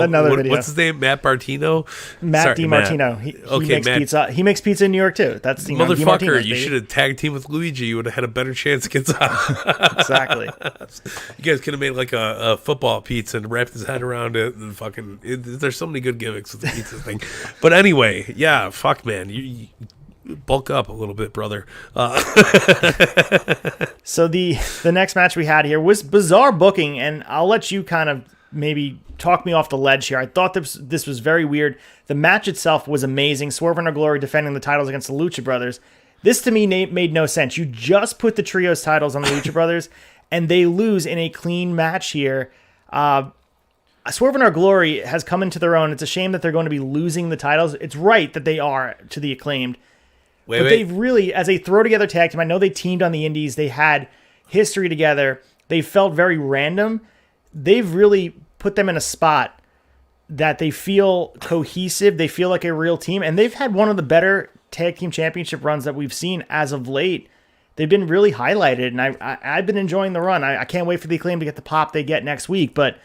Another video. What's his name? Matt Bartino? Matt DiMartino. He makes pizza. He makes pizza in New York, too. That's the motherfucker. You should have tagged team with Luigi. You would have had a better chance against Exactly. You guys could have made like a football pizza and wrapped his head around it. And fucking, there's so many good gimmicks with the pizza thing. But anyway, yeah, fuck, man. You bulk up a little bit, brother. So the next match we had here was bizarre booking, and I'll let you kind of maybe talk me off the ledge here. I thought this was very weird. The match itself was amazing. Swerve and Our Glory defending the titles against the Lucha Brothers. This to me made no sense. You just put the trios titles on the Lucha Brothers, and they lose in a clean match here. Swerve and Our Glory has come into their own. It's a shame that they're going to be losing the titles. It's right that they are to the Acclaimed. They've really, as a throw-together tag team, I know they teamed on the Indies. They had history together. They felt very random. They've really put them in a spot that they feel cohesive. They feel like a real team. And they've had one of the better tag team championship runs that we've seen as of late. They've been really highlighted, and I've been enjoying the run. I can't wait for the Acclaim to get the pop they get next week. But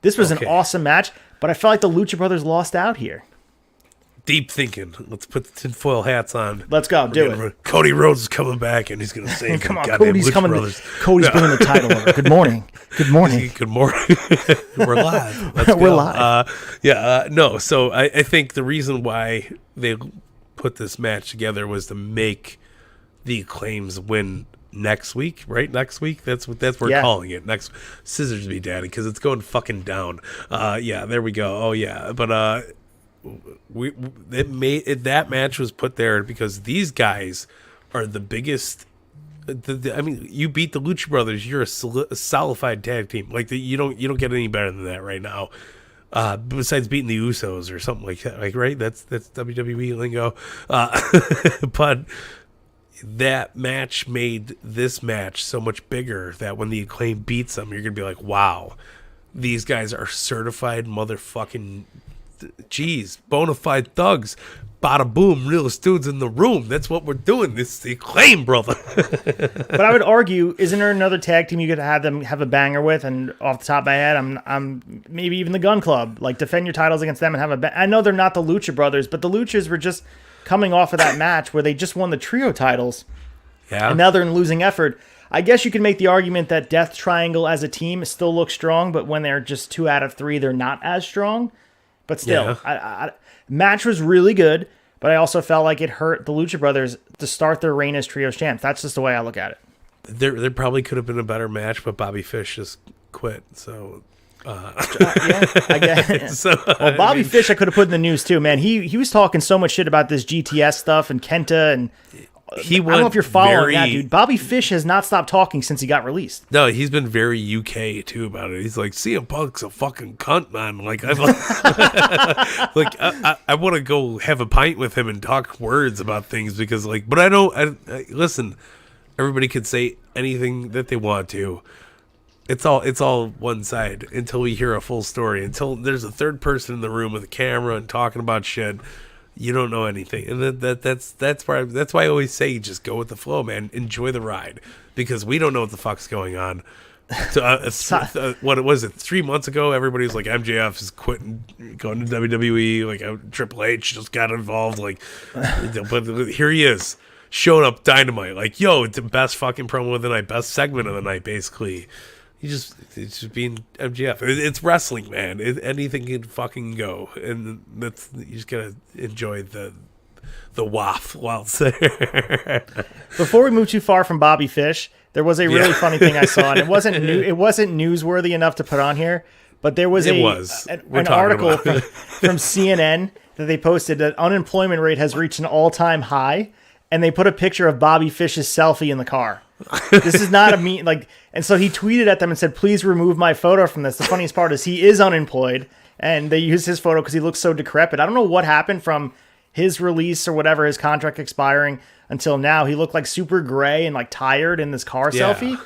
this was an awesome match. But I felt like the Lucha Brothers lost out here. Deep thinking. Let's put the tinfoil hats on. Let's go. Do it. Cody Rhodes is coming back, and he's going to save Come on, goddamn Cody's Lucha coming. Brothers. Cody's bringing the title over. Good morning. Good morning. Good morning. We're live. Let's We're go. live. No, so I think the reason why they put this match together was to make the Acclaims win next week, right? Next week? That's what we're calling it. Next Scissors Me Daddy, because it's going fucking down. There we go. Oh, yeah. But that match was put there because these guys are the biggest. I mean, you beat the Lucha Brothers, you're a solidified tag team. Like, you don't get any better than that right now. Besides beating the Usos or something like that, like, right? That's WWE lingo. But that match made this match so much bigger that when the Acclaim beats them, you're gonna be like, wow, these guys are certified motherfucking. Jeez, bona fide thugs. Bada boom, realest dudes in the room. That's what we're doing. This is the Acclaim, brother. But I would argue, isn't there another tag team you could have them have a banger with? And off the top of my head, I'm maybe even the Gun Club. Like, defend your titles against them and have a I know they're not the Lucha Brothers, but the Luchas were just coming off of that match where they just won the trio titles. Yeah. And now they're in losing effort. I guess you can make the argument that Death Triangle as a team still looks strong, but when they're just 2 out of 3, they're not as strong. But still, match was really good, but I also felt like it hurt the Lucha Brothers to start their reign as trios champs. That's just the way I look at it. There probably could have been a better match, but Bobby Fish just quit. So, I guess. Bobby Fish, I could have put in the news too, man. He was talking so much shit about this GTS stuff and Kenta, and I don't know if you're following that, dude. Bobby Fish has not stopped talking since he got released. No, he's been very UK too about it. He's like, CM Punk's a fucking cunt, man. Like, I want to go have a pint with him and talk words about things because, like, but I don't. Listen, everybody can say anything that they want to. It's all one side until we hear a full story. Until there's a third person in the room with a camera and talking about shit. You don't know anything, and that's why I always say just go with the flow, man. Enjoy the ride, because we don't know what the fuck's going on. So, what was it? 3 months ago, everybody was like, MJF is quitting, going to WWE. Like, Triple H just got involved. Like, but here he is, showing up Dynamite. Like, yo, it's the best fucking promo of the night, best segment of the night, basically. It's just being MJF. It's wrestling, man. Anything can fucking go, and you just gotta enjoy the waft while it's there. Before we move too far from Bobby Fish, There was a really funny thing I saw, and it wasn't newsworthy enough to put on here, but there was an article from CNN that they posted that unemployment rate has reached an all-time high, and they put a picture of Bobby Fish's selfie in the car. This is not a mean and so he tweeted at them and said, "Please remove my photo from this." The funniest part is he is unemployed, and they used his photo because he looks so decrepit. I don't know what happened from his release or whatever, his contract expiring until now. He looked like super gray and like tired in this car selfie.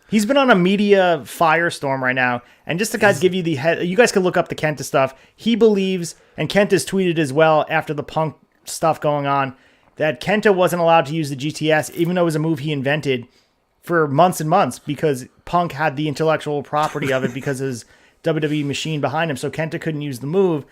He's been on a media firestorm right now, and just to guys give you the head, you guys can look up the Kenta stuff. He believes, and Kent has tweeted as well after the Punk stuff going on, that Kenta wasn't allowed to use the GTS, even though it was a move he invented for months and months, because Punk had the intellectual property of it because of his WWE machine behind him. So Kenta couldn't use the move.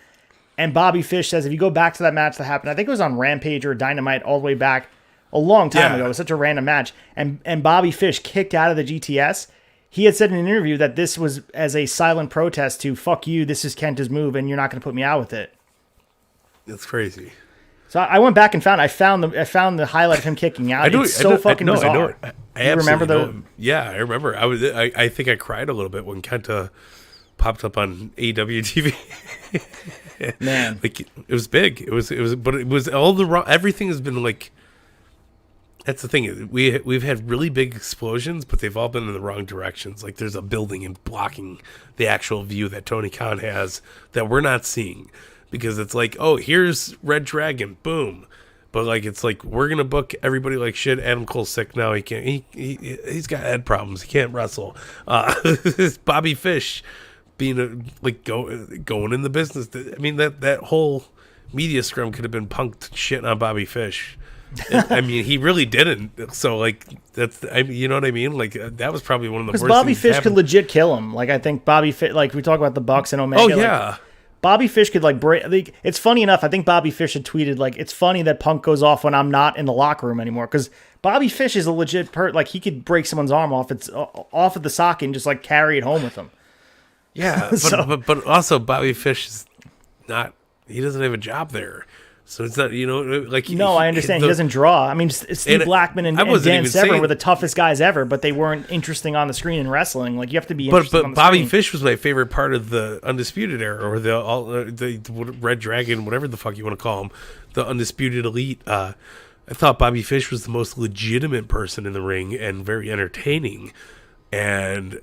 And Bobby Fish says, if you go back to that match that happened, I think it was on Rampage or Dynamite all the way back a long time ago. It was such a random match. And Bobby Fish kicked out of the GTS. He had said in an interview that this was as a silent protest to, fuck you, this is Kenta's move, and you're not going to put me out with it. That's crazy. So I went back and found the highlight of him kicking out. It's so fucking bizarre. I know it. I remember the? Yeah, I remember. I think I cried a little bit when Kenta popped up on AEW TV. Man, like it was big. But it was all the wrong. Everything has been like. That's the thing. We've had really big explosions, but they've all been in the wrong directions. Like there's a building and blocking the actual view that Tony Khan has that we're not seeing. Because it's like, oh, here's Red Dragon, boom. But like, it's like, we're going to book everybody like shit. Adam Cole's sick now. He can't, he's got head problems. He can't wrestle. Bobby Fish being going in the business. I mean, that whole media scrum could have been punked shitting on Bobby Fish. I mean, he really didn't. So like, you know what I mean? Like that was probably one of the worst. Because Bobby Fish could legit kill him. Like I think Bobby Fish, like we talk about the Bucks and Omega. Oh yeah. Bobby Fish could like break. Like, it's funny enough. I think Bobby Fish had tweeted like, "It's funny that Punk goes off when I'm not in the locker room anymore." Because Bobby Fish is a legit like he could break someone's arm off. It's off of the socket and just like carry it home with him. Yeah, but also Bobby Fish is not. He doesn't have a job there. So it's not, like... No, I understand. He doesn't draw. I mean, Steve Blackman and Dan Severn were the toughest guys ever, but they weren't interesting on the screen in wrestling. Like, you have to be interesting on the Bobby screen. Fish was my favorite part of the Undisputed Era, or the Red Dragon, whatever the fuck you want to call him, the Undisputed Elite. I thought Bobby Fish was the most legitimate person in the ring and very entertaining. And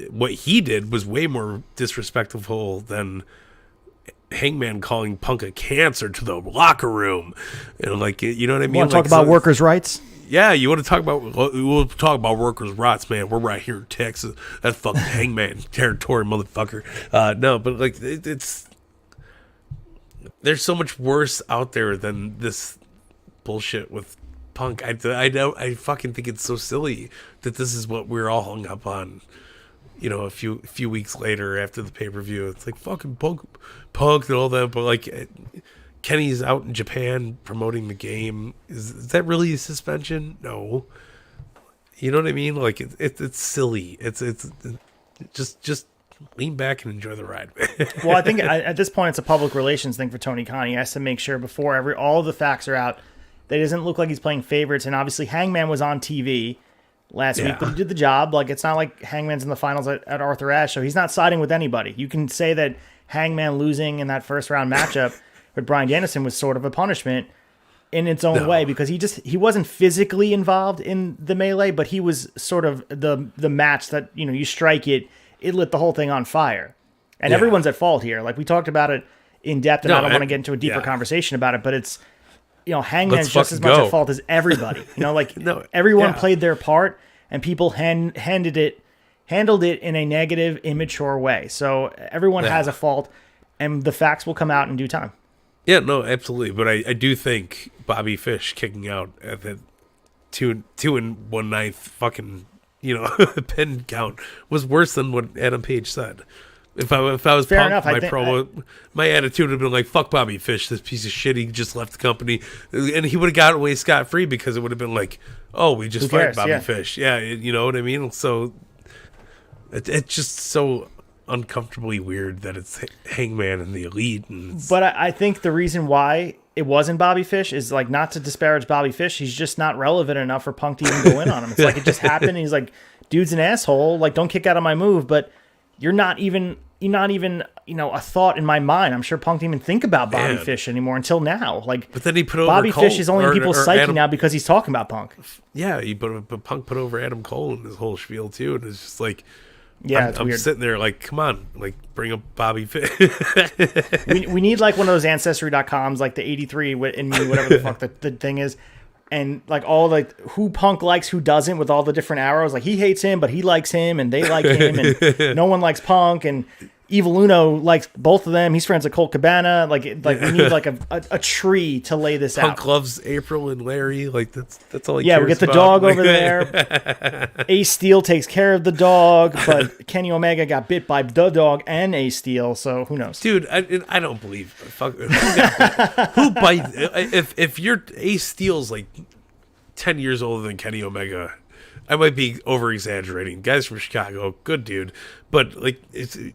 what he did was way more disrespectful than... Hangman calling Punk a cancer to the locker room, and like, you know what I mean? You want to talk about workers' rights? Yeah, you want to talk about? We'll talk about workers' rights, man. We're right here in Texas. That's fucking Hangman territory, motherfucker. No, but like, it's there's so much worse out there than this bullshit with Punk. I fucking think it's so silly that this is what we're all hung up on. A few weeks later after the pay-per-view, it's like fucking punk and all that. But like, Kenny's out in Japan promoting the game. Is that really a suspension? No. You know what I mean? Like it's silly. It's just lean back and enjoy the ride. Well, I think at this point it's a public relations thing for Tony Khan. He has to make sure before all the facts are out that it doesn't look like he's playing favorites. And obviously Hangman was on TV last week, but he did the job. Like, it's not like Hangman's in the finals at Arthur Ashe, so he's not siding with anybody. You can say that Hangman losing in that first round matchup with Bryan Danielson was sort of a punishment in its own way, because he wasn't physically involved in the melee, but he was sort of the match that, you strike it lit the whole thing on fire. And everyone's at fault here. Like, we talked about it in depth, and I don't want to get into a deeper conversation about it, but it's, Hangman's just as much at fault as everybody. Everyone played their part, and people handled it in a negative, immature way. So everyone has a fault, and the facts will come out in due time. Yeah, no, absolutely. But I do think Bobby Fish kicking out at the 2 1/9 fucking pin count was worse than what Adam Page said. If I was Punk, my attitude would have been like, fuck Bobby Fish, this piece of shit, he just left the company. And he would have gotten away scot-free, because it would have been like, oh, we just fired Bobby Fish. Yeah, you know what I mean? So it's just so uncomfortably weird that it's Hangman and the Elite. But I think the reason why it wasn't Bobby Fish is like, not to disparage Bobby Fish. He's just not relevant enough for Punk to even go in on him. It's like, it just happened. And he's like, dude's an asshole. Like, don't kick out of my move. But you're not even, a thought in my mind. I'm sure Punk didn't even think about Bobby Fish anymore until now. Like, but then he put over Bobby Cole, Fish is only in people's psyche Adam, now because he's talking about Punk. Yeah, but Punk put over Adam Cole in his whole spiel too, and it's just like, yeah, I'm weird. sitting there like, come on, like bring up Bobby Fish. we need like one of those ancestry.coms, like the 83 and me, whatever the fuck the thing is. And like all like who Punk likes, who doesn't, with all the different arrows. Like he hates him, but he likes him, and they like him, and no one likes Punk. And Evil Uno likes both of them. He's friends with Colt Cabana. Like we need like a tree to lay this out. Punk loves April and Larry. Like that's all he cares we get the about. dog over there. Ace Steel takes care of the dog, but Kenny Omega got bit by the dog and Ace Steel. So who knows, dude? I don't believe. Fuck, who bites? If your Ace Steel's like 10 years older than Kenny Omega, I might be over exaggerating. Guys from Chicago, good dude, but like,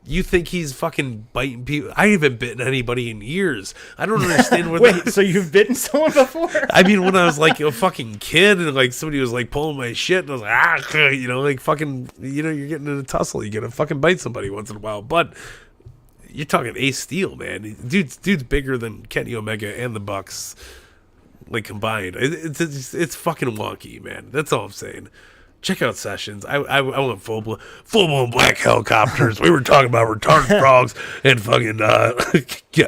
you think he's fucking biting people? I haven't bitten anybody in years. I don't understand what. Wait, so you've bitten someone before? I mean, when I was like a fucking kid, and like somebody was like pulling my shit, and I was like, like fucking, you're getting in a tussle. You gotta fucking bite somebody once in a while, but you're talking Ace Steel, man. Dude's bigger than Kenny Omega and the Bucks, like combined. It's fucking wonky, man. That's all I'm saying. Check out Sessions. I went full blown black helicopters. We were talking about retarded frogs and fucking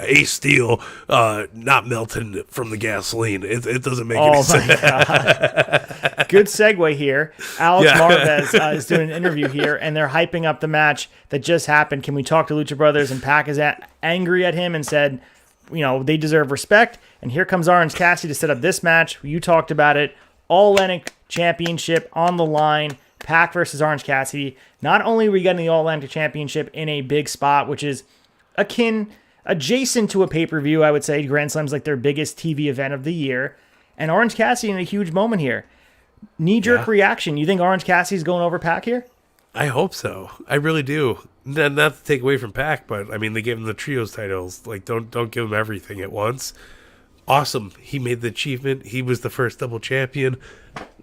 Ace Steel not melting from the gasoline. It doesn't make any sense. God. Good segue here. Alex Marvez is doing an interview here, and they're hyping up the match that just happened. Can we talk to Lucha Brothers? And Pac is angry at him and said, they deserve respect. And here comes Orange Cassidy to set up this match. You talked about it. All Atlantic Championship on the line. Pac versus Orange Cassidy. Not only are we getting the All Atlantic Championship in a big spot, which is adjacent to a pay-per-view, I would say. Grand Slam's like their biggest TV event of the year. And Orange Cassidy in a huge moment here. Knee-jerk reaction. You think Orange Cassidy's going over Pac here? I hope so. I really do. Not to take away from Pac, but I mean, they gave him the trios titles. Like, don't give him everything at once. Awesome. He made the achievement. He was the first double champion.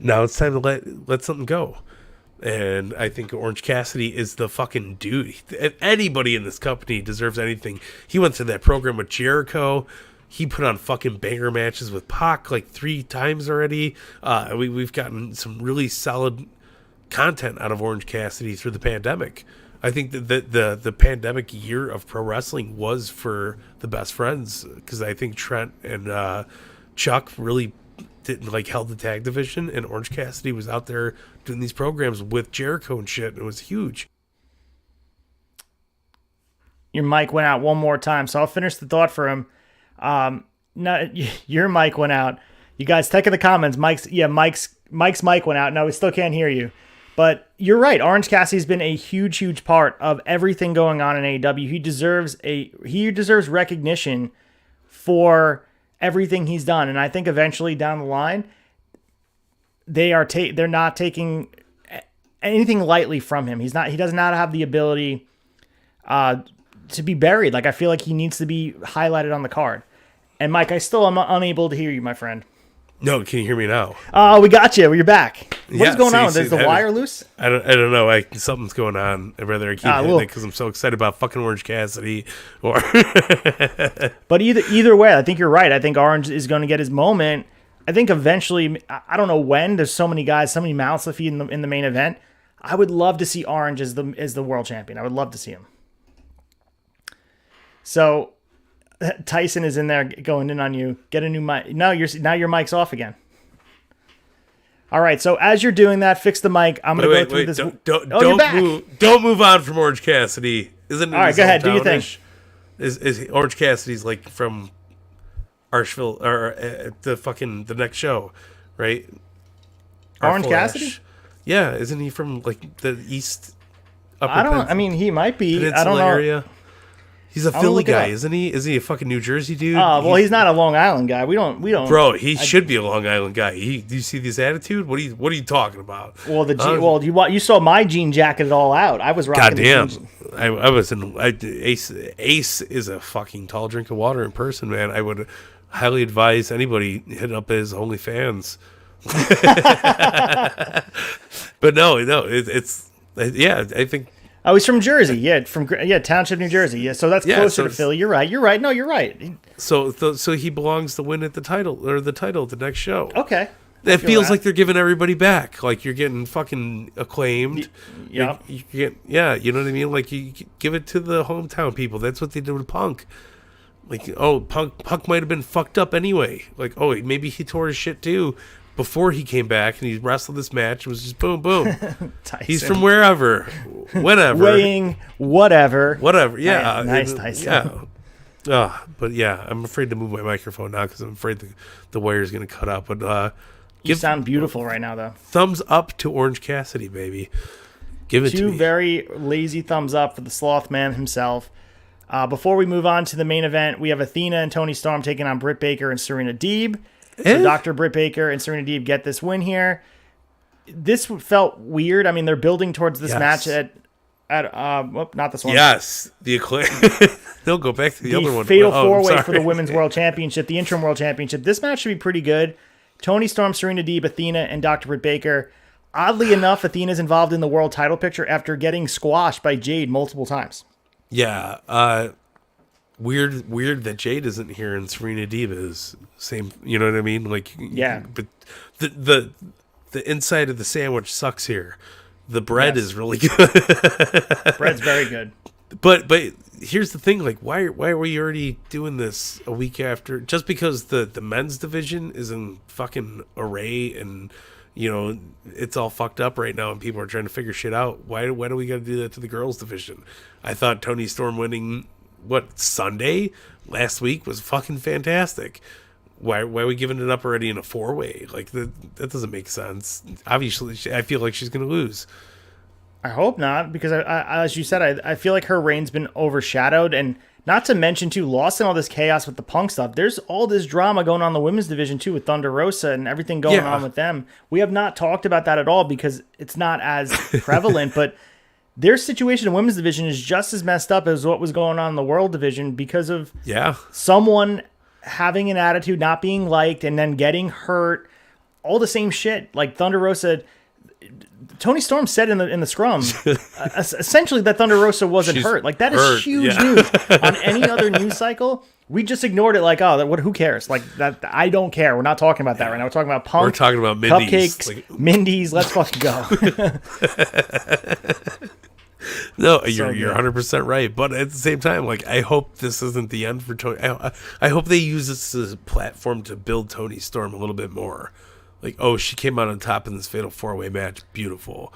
Now it's time to let something go. And I think Orange Cassidy is the fucking dude. Anybody in this company deserves anything. He went to that program with Jericho. He put on fucking banger matches with Pac like 3 times already. We've gotten some really solid content out of Orange Cassidy through the pandemic. I think that the pandemic year of pro wrestling was for the best friends, because I think Trent and Chuck really held the tag division, and Orange Cassidy was out there doing these programs with Jericho and shit, and it was huge. Your mic went out one more time, so I'll finish the thought for him. Your mic went out. You guys, take in the comments. Mike's mic went out. No, we still can't hear you. But you're right. Orange Cassidy's been a huge, huge part of everything going on in AEW. He deserves recognition for everything he's done. And I think eventually down the line, they're not taking anything lightly from him. He does not have the ability to be buried. Like, I feel like he needs to be highlighted on the card. And Mike, I still am unable to hear you, my friend. No, can you hear me now? Oh, we got you. You're back. What's going on? Is the wire loose? I don't know. Something's going on. I'd rather I keep hitting it because I'm so excited about fucking Orange Cassidy. But either way, I think you're right. I think Orange is going to get his moment. I think eventually, I don't know when. There's so many guys, so many mouths to feed in the main event. I would love to see Orange as the world champion. I would love to see him. So Tyson is in there going in on you. Get a new mic. Now your mic's off again. All right. So as you're doing that, fix the mic. I'm going to go through this. Don't move on from Orange Cassidy. Isn't it? All right. Go ahead. Do your thing. Is Orange Cassidy's like from Arshville or the next show, right? Orange Cassidy? Yeah. Isn't he from like the east? I mean, he might be. Peninsula I don't know. Area. He's a Philly guy, isn't he? Isn't he a fucking New Jersey dude? Well, he's not a Long Island guy. We don't. Bro, he should be a Long Island guy. Do you see this attitude? What are you talking about? Well, you saw my jean jacket it all out. I was rocking. Goddamn, I was in. Ace is a fucking tall drink of water in person, man. I would highly advise anybody hitting up his OnlyFans. But no, it's I think. Oh, he's from Jersey. Yeah, Township, New Jersey. Yeah, so that's closer to Philly. You're right. No, you're right. So he belongs to win at the title at the next show. Okay. It feels like they're giving everybody back. Like you're getting fucking acclaimed. Yeah. You know what I mean? Like you give it to the hometown people. That's what they did with Punk. Like, Punk might have been fucked up anyway. Like, maybe he tore his shit too before he came back and he wrestled this match. It was just boom, boom. He's from wherever, whenever. Weighing whatever. Yeah. Nice, Tyson. Yeah. But yeah, I'm afraid to move my microphone now because I'm afraid the wire's going to cut out. But you sound beautiful right now, though. Thumbs up to Orange Cassidy, baby. Give it to me. 2 very lazy thumbs up for the Sloth Man himself. Before we move on to the main event, we have Athena and Toni Storm taking on Britt Baker and Serena Deeb. So Dr. Britt Baker and Serena Deeb get this win here. This felt weird. I mean, they're building towards this match at not this one. Yes, the acclaim. They'll go back to the other one. Fatal 4-way for the Women's World Championship, the Interim World Championship. This match should be pretty good. Toni Storm, Serena Deeb, Athena, and Dr. Britt Baker. Oddly enough, Athena's involved in the world title picture after getting squashed by Jade multiple times. Yeah, weird that Jade isn't here and Serena Deeb is. Same, you know what I mean? Like, yeah. But the inside of the sandwich sucks here. The bread is really good. Bread's very good. But here's the thing, like, why are we already doing this a week after? Just because the men's division is in fucking array and, you know, it's all fucked up right now and people are trying to figure shit out. Why do we got to do that to the girls division? I thought Toni Storm winning, Sunday last week was fucking fantastic. Why are we giving it up already in a 4-way? Like, that doesn't make sense. Obviously, I feel like she's going to lose. I hope not, because I as you said, I feel like her reign's been overshadowed, and not to mention, too, lost in all this chaos with the Punk stuff. There's all this drama going on in the women's division, too, with Thunder Rosa and everything going on with them. We have not talked about that at all because it's not as prevalent, but their situation in women's division is just as messed up as what was going on in the world division because of someone having an attitude, not being liked, and then getting hurt. All the same shit. Like Thunder Rosa, Toni Storm said in the scrum, essentially that Thunder Rosa wasn't hurt. Like, that is huge news. On any other news cycle, we just ignored it. Like, who cares? Like, that, I don't care. We're not talking about that right now. We're talking about Punk. We're talking about Mindy's. Cupcakes, Mindy's. Let's fucking go. No, you're 100% right. But at the same time, like, I hope this isn't the end for Toni. I hope they use this as a platform to build Toni Storm a little bit more. Like, she came out on top in this fatal 4-way match. Beautiful.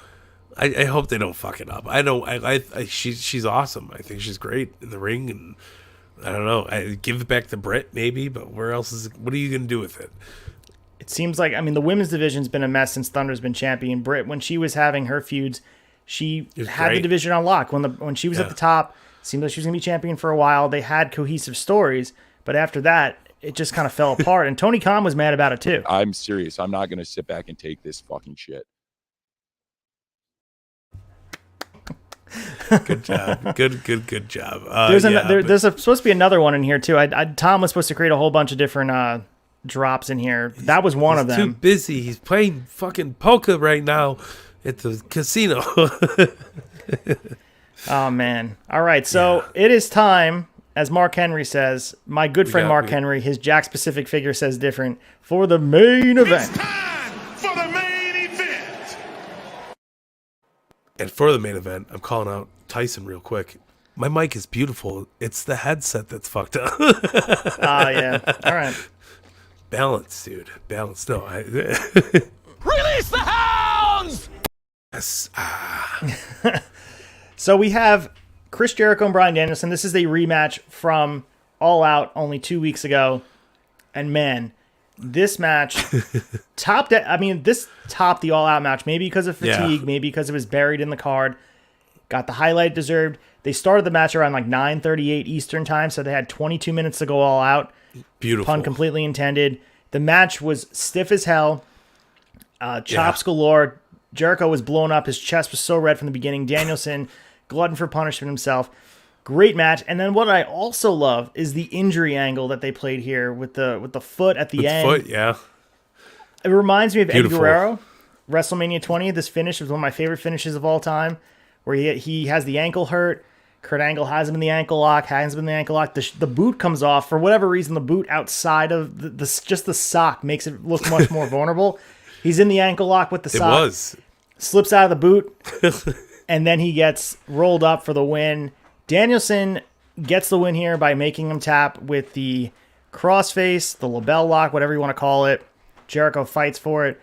I hope they don't fuck it up. She's awesome. I think she's great in the ring, and I don't know. I give it back to Brit maybe, but what are you gonna do with it? It seems like, I mean, the women's division's been a mess since Thunder's been champion. Brit, when she was having her feuds, she had the division on lock. When she was at the top, it seemed like she was gonna be champion for a while. They had cohesive stories, but after that, it just kind of fell apart. And Tony Khan was mad about it too. I'm serious. I'm not going to sit back and take this fucking shit. Good job. Good job. There's supposed to be another one in here too. Tom was supposed to create a whole bunch of different drops in here. That was one of them. He's too busy. He's playing fucking poker right now at the casino. Oh, man. All right. So it is time. As Mark Henry says, my good friend Mark Henry, his Jack Specific figure says different, for the main event. It's time for the main event. And for the main event, I'm calling out Tyson real quick. My mic is beautiful. It's the headset that's fucked up. Yeah. All right. Balance, dude. Balance. No. Release the hounds! Yes. So we have Chris Jericho and Bryan Danielson. This is a rematch from All Out only 2 weeks ago. And man, this match topped the All Out match, maybe because of fatigue, maybe because it was buried in the card. Got the highlight it deserved. They started the match around like 9:38 Eastern time, so they had 22 minutes to go all out. Beautiful. Pun completely intended. The match was stiff as hell. Chops galore. Jericho was blown up. His chest was so red from the beginning. Danielson, glutton for punishment himself. Great match. And then what I also love is the injury angle that they played here with the foot at the end. Foot, yeah. It reminds me of Beautiful. Eddie Guerrero, WrestleMania 20. This finish was one of my favorite finishes of all time, where he has the ankle hurt. Kurt Angle has him in the ankle lock, has him in the ankle lock. The boot comes off. For whatever reason, the boot outside of just the sock makes it look much more vulnerable. He's in the ankle lock with the sock. Slips out of the boot, and then he gets rolled up for the win. Danielson gets the win here by making him tap with the crossface, the label lock, whatever you want to call it. Jericho fights for it.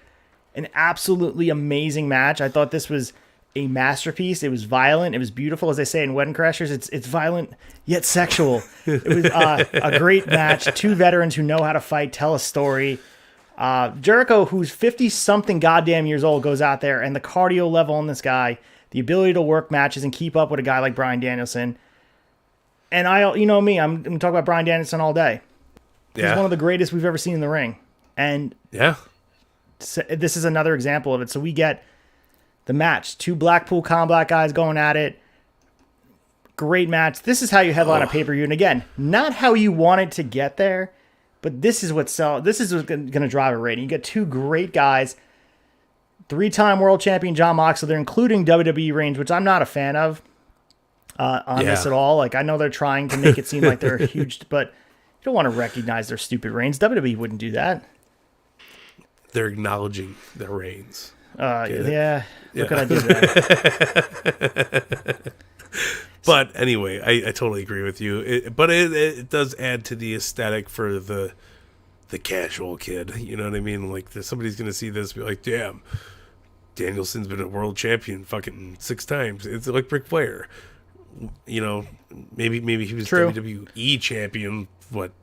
An absolutely amazing match. I thought this was a masterpiece. It was violent. It was beautiful. As they say in Wedding Crashers, it's violent yet sexual. It was a great match. Two veterans who know how to fight, tell a story. Jericho, who's 50-something goddamn years old, goes out there, and the cardio level on this guy, the ability to work matches and keep up with a guy like Bryan Danielson. And you know me, I'm going to talk about Bryan Danielson all day. He's one of the greatest we've ever seen in the ring. And this is another example of it. So we get the match. Two Blackpool Combat guys going at it. Great match. This is how you headline a pay-per-view. And again, not how you wanted to get there, but this is what's going to drive a rating. You get two great guys. 3-time world champion Jon Moxley. They're including WWE reigns, which I'm not a fan of on this at all. Like, I know they're trying to make it seem like they're huge, but you don't want to recognize their stupid reigns. WWE wouldn't do that. They're acknowledging their reigns. Look what I did there. But anyway, I totally agree with you. It does add to the aesthetic for the casual kid. You know what I mean? Like, somebody's going to see this and be like, damn, Danielson's been a world champion fucking 6 times. It's like Ric Flair. You know, maybe he was WWE champion,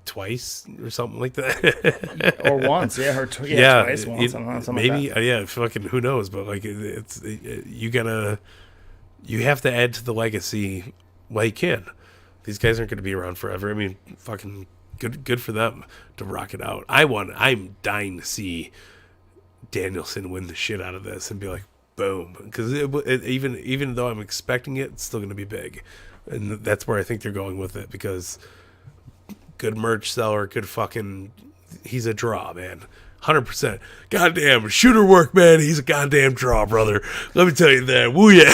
twice or something like that? Or once, twice, once, something maybe, like that. fucking who knows? But like, you have to add to the legacy while you can. These guys aren't going to be around forever. I mean, fucking good for them to rock it out. I'm dying to see Danielson win the shit out of this and be like, boom, because even though I'm expecting it, it's still going to be big, and that's where I think they're going with it, because good merch seller, good fucking, he's a draw, man, 100%. Goddamn shooter work, man. He's a goddamn draw, brother. Let me tell you that. Woo yeah.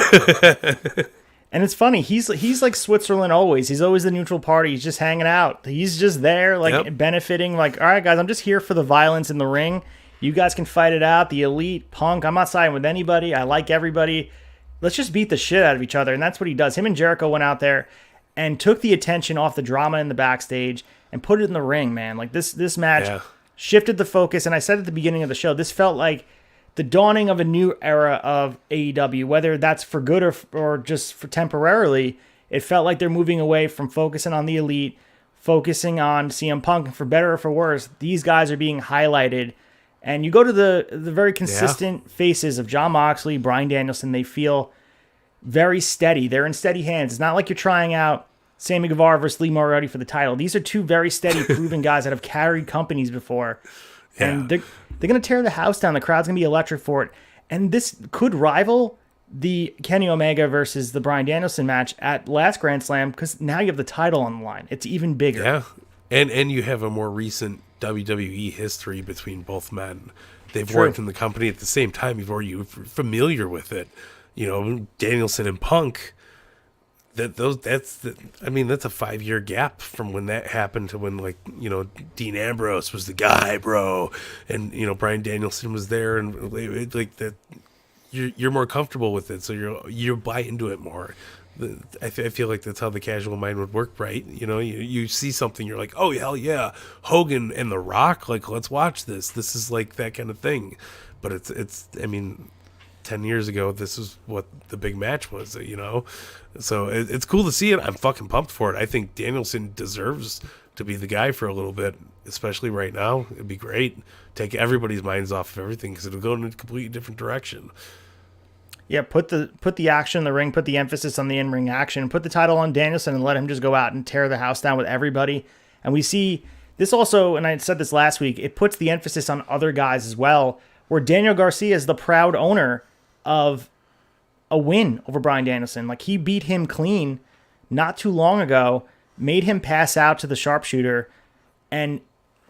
And it's funny, he's like Switzerland always. He's always the neutral party. He's just hanging out. He's just there, benefiting. Like, all right, guys, I'm just here for the violence in the ring. You guys can fight it out. The Elite, Punk, I'm not siding with anybody. I like everybody. Let's just beat the shit out of each other. And that's what he does. Him and Jericho went out there and took the attention off the drama in the backstage and put it in the ring, man. Like, this match shifted the focus. And I said at the beginning of the show, this felt like the dawning of a new era of AEW, whether that's for good or just for temporarily. It felt like they're moving away from focusing on the Elite, focusing on CM Punk. And for better or for worse, these guys are being highlighted. And you go to the very consistent faces of Jon Moxley, Bryan Danielson, they feel very steady. They're in steady hands. It's not like you're trying out Sammy Guevara versus Lee Moriarty for the title. These are two very steady, proven guys that have carried companies before. Yeah. And they're going to tear the house down. The crowd's going to be electric for it. And this could rival the Kenny Omega versus the Bryan Danielson match at last Grand Slam, because now you have the title on the line. It's even bigger. Yeah, and you have a more recent WWE history between both men. They've worked in the company at the same time. You're familiar with it. You know, Danielson and Punk. That's a 5-year gap from when that happened to when, like, you know, Dean Ambrose was the guy, bro, and, you know, Bryan Danielson was there, and like that. You're more comfortable with it, so you buy into it more. I feel like that's how the casual mind would work, right? You know, you see something, you're like, oh, hell yeah, Hogan and The Rock, like, let's watch this. This is like that kind of thing. But it's 10 years ago, this is what the big match was, you know? So it's cool to see it. I'm fucking pumped for it. I think Danielson deserves to be the guy for a little bit, especially right now. It'd be great. Take everybody's minds off of everything, because it'll go in a completely different direction. Yeah, put the action in the ring, put the emphasis on the in-ring action, put the title on Danielson and let him just go out and tear the house down with everybody. And we see this also, and I said this last week, it puts the emphasis on other guys as well, where Daniel Garcia is the proud owner of a win over Bryan Danielson. Like, he beat him clean not too long ago made him pass out to the sharpshooter, and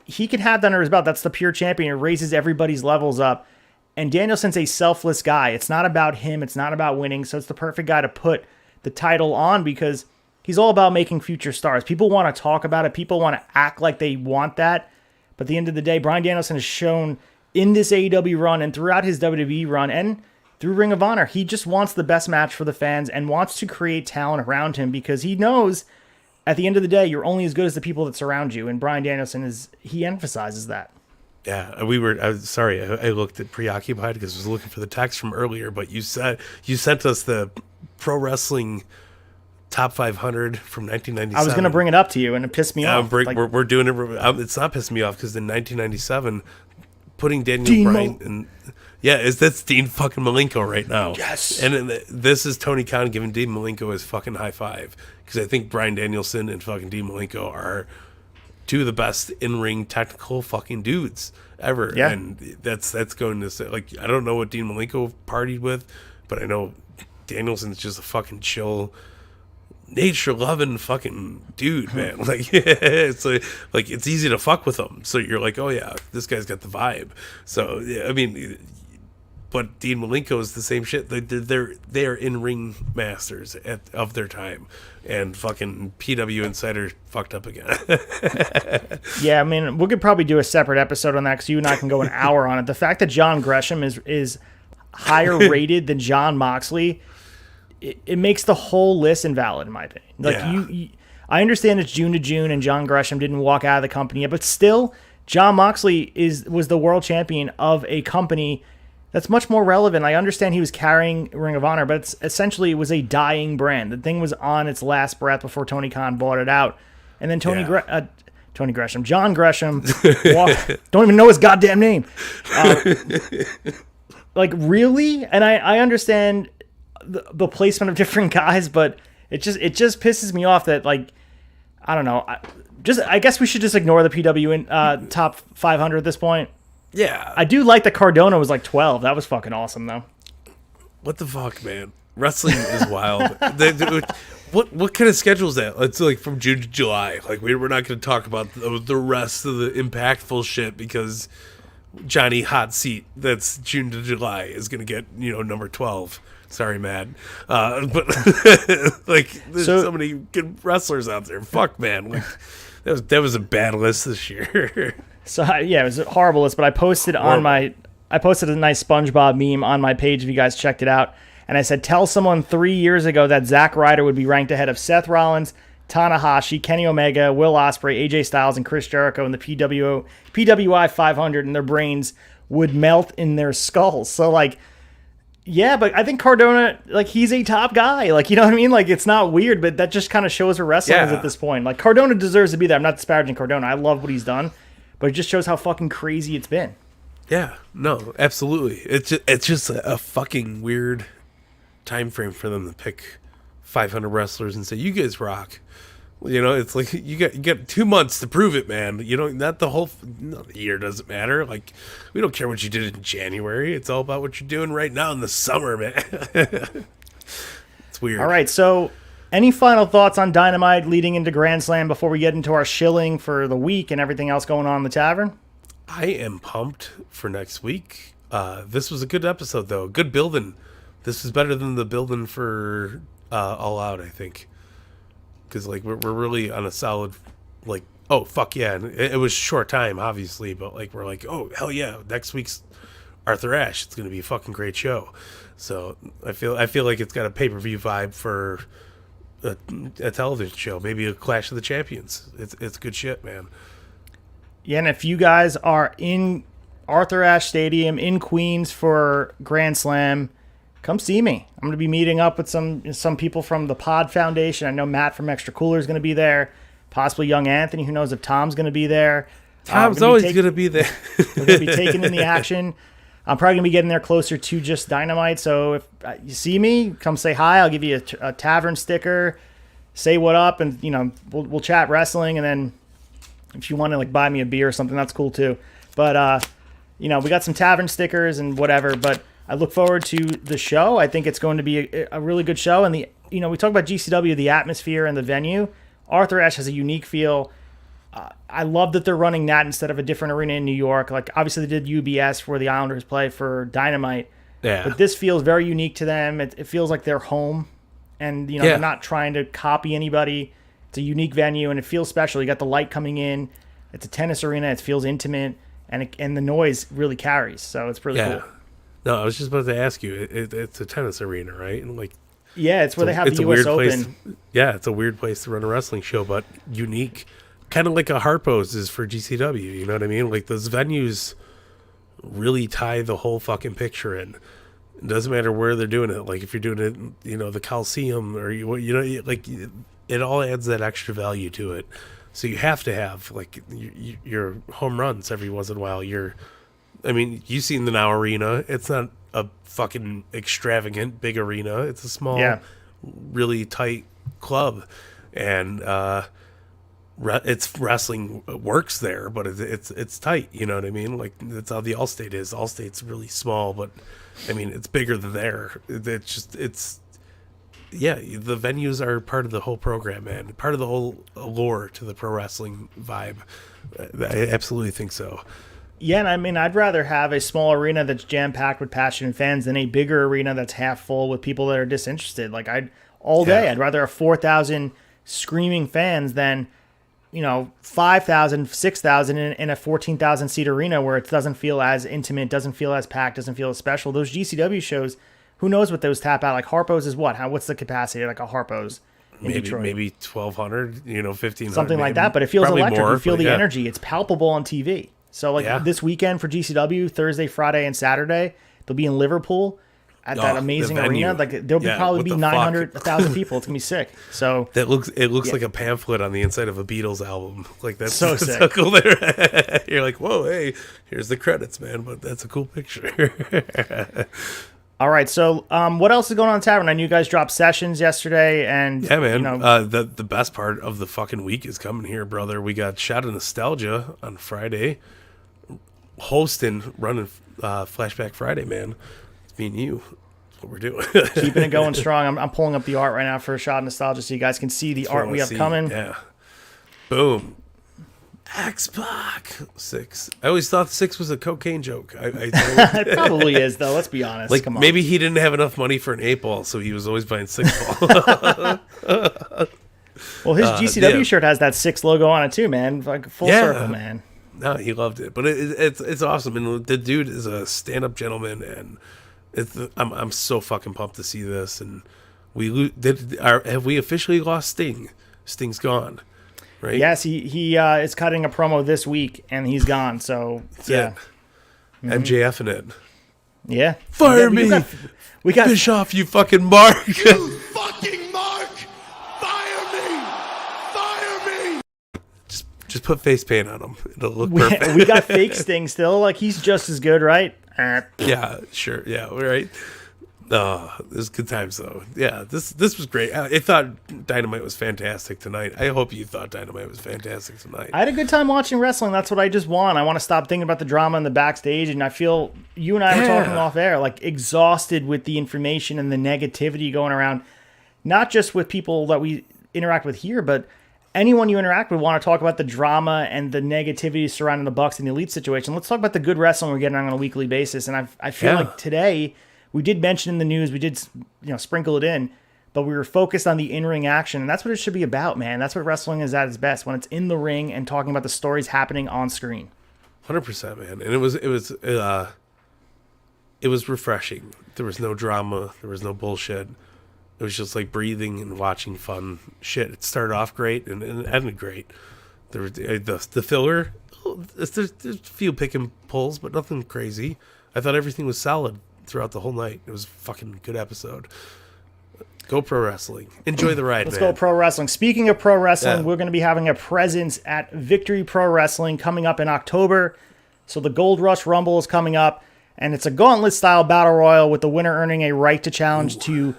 he can have that under his belt. That's the pure champion. It raises everybody's levels up. And Danielson's a selfless guy. It's not about him. It's not about winning. So it's the perfect guy to put the title on because he's all about making future stars. People want to talk about it. People want to act like they want that. But at the end of the day, Bryan Danielson has shown in this AEW run and throughout his WWE run and through Ring of Honor, he just wants the best match for the fans and wants to create talent around him because he knows at the end of the day, you're only as good as the people that surround you. And Bryan Danielson he emphasizes that. Yeah, I was sorry. I looked at preoccupied because I was looking for the text from earlier. But you sent us the pro wrestling top 500 from 1997. I was going to bring it up to you, and it pissed me off. We're doing it. It's not pissing me off because in 1997, putting Daniel Bryan and that's Dean fucking Malenko right now. Yes, and this is Tony Khan giving Dean Malenko his fucking high five because I think Bryan Danielson and fucking Dean Malenko are two of the best in-ring technical fucking dudes ever. Yeah. And that's going to say, like, I don't know what Dean Malenko partied with, but I know Danielson's just a fucking chill, nature-loving fucking dude, man. Like, it's like it's easy to fuck with him. So you're like, oh yeah, this guy's got the vibe. So yeah, I mean, but Dean Malenko is the same shit. They're in-ring masters of their time. And fucking PW Insider fucked up again. Yeah, I mean, we could probably do a separate episode on that because you and I can go an hour on it. The fact that John Gresham is higher rated than Jon Moxley, it makes the whole list invalid, in my opinion. Like I understand it's June to June and John Gresham didn't walk out of the company yet, but still, Jon Moxley was the world champion of a company that's much more relevant. I understand he was carrying Ring of Honor, but it was a dying brand. The thing was on its last breath before Tony Khan bought it out. And then John Gresham, don't even know his goddamn name. Like, really? And I understand the placement of different guys, but it just pisses me off that, like, I don't know. I guess we should just ignore the PW top 500 at this point. Yeah. I do like that Cardona was like 12. That was fucking awesome, though. What the fuck, man? Wrestling is wild. What kind of schedule is that? It's like from June to July. Like, we're not going to talk about the rest of the impactful shit because Johnny Hot Seat, that's June to July, is going to get, number 12. Sorry, Matt. But, like, there's so many good wrestlers out there. Fuck, man. Like, that was a bad list this year. So yeah, it was a horrible list, but I posted a nice SpongeBob meme on my page if you guys checked it out, and I said, tell someone 3 years ago that Zack Ryder would be ranked ahead of Seth Rollins, Tanahashi, Kenny Omega, Will Ospreay, AJ Styles, and Chris Jericho in the PWI 500, and their brains would melt in their skulls. So, like, yeah, but I think Cardona, like, he's a top guy. Like, you know what I mean? Like, it's not weird, but that just kind of shows where wrestling is at this point. Like, Cardona deserves to be there. I'm not disparaging Cardona. I love what he's done. But it just shows how fucking crazy it's been. Yeah, no, absolutely. It's just a fucking weird time frame for them to pick 500 wrestlers and say, you guys rock. It's like you got 2 months to prove it, man. Not the year doesn't matter. Like, we don't care what you did in January. It's all about what you're doing right now in the summer, man. It's weird. All right, so any final thoughts on Dynamite leading into Grand Slam before we get into our shilling for the week and everything else going on in the Tavern? I am pumped for next week. This was a good episode, though. Good building. This is better than the building for All Out, I think. Because, like, we're really on a solid, like, oh, fuck yeah. And it was short time, obviously, but, like, we're like, oh, hell yeah. Next week's Arthur Ashe. It's going to be a fucking great show. So I feel like it's got a pay-per-view vibe for a television show, maybe a Clash of the Champions. It's good shit, man. Yeah, and if you guys are in Arthur Ashe Stadium in Queens for Grand Slam, come see me. I'm going to be meeting up with some people from the Pod Foundation. I know Matt from Extra Cooler is going to be there, possibly young Anthony. Who knows if Tom's going to be there. Tom's always going to be there. We're going to be taking in the action. I'm probably going to be getting there closer to just Dynamite. So if you see me, come say hi. I'll give you a Tavern sticker. Say what up, and we'll chat wrestling. And then if you want to, like, buy me a beer or something, that's cool too. But we got some Tavern stickers and whatever. But I look forward to the show. I think it's going to be a really good show. And the we talk about GCW, the atmosphere and the venue. Arthur Ashe has a unique feel. I love that they're running that instead of a different arena in New York. Like, obviously, they did UBS where the Islanders play for Dynamite. Yeah. But this feels very unique to them. It feels like they're home. And, they're not trying to copy anybody. It's a unique venue, and it feels special. You got the light coming in. It's a tennis arena. It feels intimate, and the noise really carries. So it's really cool. No, I was just about to ask you. It's a tennis arena, right? And it's where they have the U.S. Open. It's a weird place to run a wrestling show, but unique. Kind of like a Harpo's is for GCW, you know what I mean? Like, those venues really tie the whole fucking picture in. It doesn't matter where they're doing it. Like, if you're doing it, the Coliseum or, it all adds that extra value to it. So you have to have, like, your home runs every once in a while. You've seen the Now Arena. It's not a fucking extravagant big arena. It's a small, really tight club. And, it's wrestling works there, but it's tight. You know what I mean? Like, that's how the Allstate is. Allstate's really small, but it's bigger than there. The venues are part of the whole program, man. Part of the whole allure to the pro wrestling vibe. I absolutely think so. Yeah, and I'd rather have a small arena that's jam packed with passionate fans than a bigger arena that's half full with people that are disinterested. Like, I'd rather have 4,000 screaming fans than 5,000, 6,000 in a 14,000 seat arena where it doesn't feel as intimate, doesn't feel as packed, doesn't feel as special. Those GCW shows, who knows what those tap out? Like, Harpo's is what? What's the capacity like a Harpo's in Detroit? Maybe 1,200, 1,500. Something like that, but it feels electric. More, you feel the energy. It's palpable on TV. So, this weekend for GCW, Thursday, Friday, and Saturday, they'll be in Liverpool at that amazing arena. Like, there'll probably be 900, 1,000 people. It's gonna be sick. So it looks like a pamphlet on the inside of a Beatles album. Like, that's so sick. So cool. There, you're like, whoa, hey, here's the credits, man. But that's a cool picture. All right, so what else is going on in Tavern? I knew you guys dropped sessions yesterday, and yeah, man. The best part of the fucking week is coming here, brother. We got Shot of Nostalgia on Friday, hosting, running Flashback Friday, man. Me and you. That's what we're doing. Keeping it going strong. I'm pulling up the art right now for a Shot of Nostalgia so you guys can see the art we have coming. Yeah. Boom. X-Pac 6. I always thought 6 was a cocaine joke. It probably is, though. Let's be honest. Like, come on. maybe he didn't have enough money for an 8-ball, so he was always buying 6-ball. Well, his GCW shirt has that 6 logo on it, too, man. Like, full circle, man. No, he loved it, but it's awesome, and the dude is a stand-up gentleman, and I'm so fucking pumped to see this. And have we officially lost Sting? Sting's gone, right? Yes, he is cutting a promo this week, and he's gone. So yeah, MJF in it. Yeah, fire me. We got Bischoff, you fucking mark. You fucking mark. Fire me. Just put face paint on him. It'll look perfect. We got fake Sting still. Like, he's just as good, right? Yeah, sure. Yeah, right. It was good times, though. Yeah, this was great. I thought Dynamite was fantastic tonight. I hope you thought Dynamite was fantastic tonight. I had a good time watching wrestling. That's what I just want. I want to stop thinking about the drama in the backstage, and I feel you and I were talking off air, like, exhausted with the information and the negativity going around, not just with people that we interact with here, but anyone you interact with want to talk about the drama and the negativity surrounding the Bucks and the Elite situation. Let's talk about the good wrestling we're getting on a weekly basis. And I feel like today, we did mention in the news, we did sprinkle it in, but we were focused on the in-ring action, and that's what it should be about, man. That's what wrestling is at its best, when it's in the ring and talking about the stories happening on screen. 100%, man. And it was refreshing. There was no drama. There was no bullshit. It was just like breathing and watching fun shit. It started off great and ended great. There was the filler. There's a few pick and pulls, but nothing crazy. I thought everything was solid throughout the whole night. It was a fucking good episode. Go pro wrestling. Enjoy the ride, Let's man. go pro wrestling. Speaking of pro wrestling, we're going to be having a presence at Victory Pro Wrestling coming up in October. So the Gold Rush Rumble is coming up, and it's a gauntlet-style battle royal with the winner earning a right to challenge to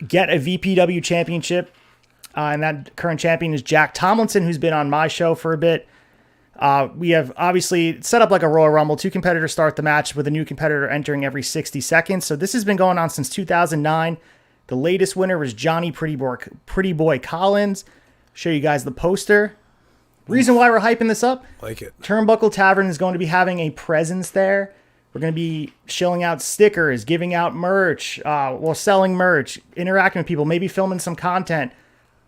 get a VPW championship. And that current champion is Jack Tomlinson, who's been on my show for a bit. We have obviously set up like a Royal Rumble. 2 competitors start the match with a new competitor entering every 60 seconds. So this has been going on since 2009. The latest winner was Johnny Pretty Boy Collins. Show you guys the poster. Reason why we're hyping this up. Like it. Turnbuckle Tavern is going to be having a presence there. We're going to be shilling out stickers, giving out merch, selling merch, interacting with people, maybe filming some content.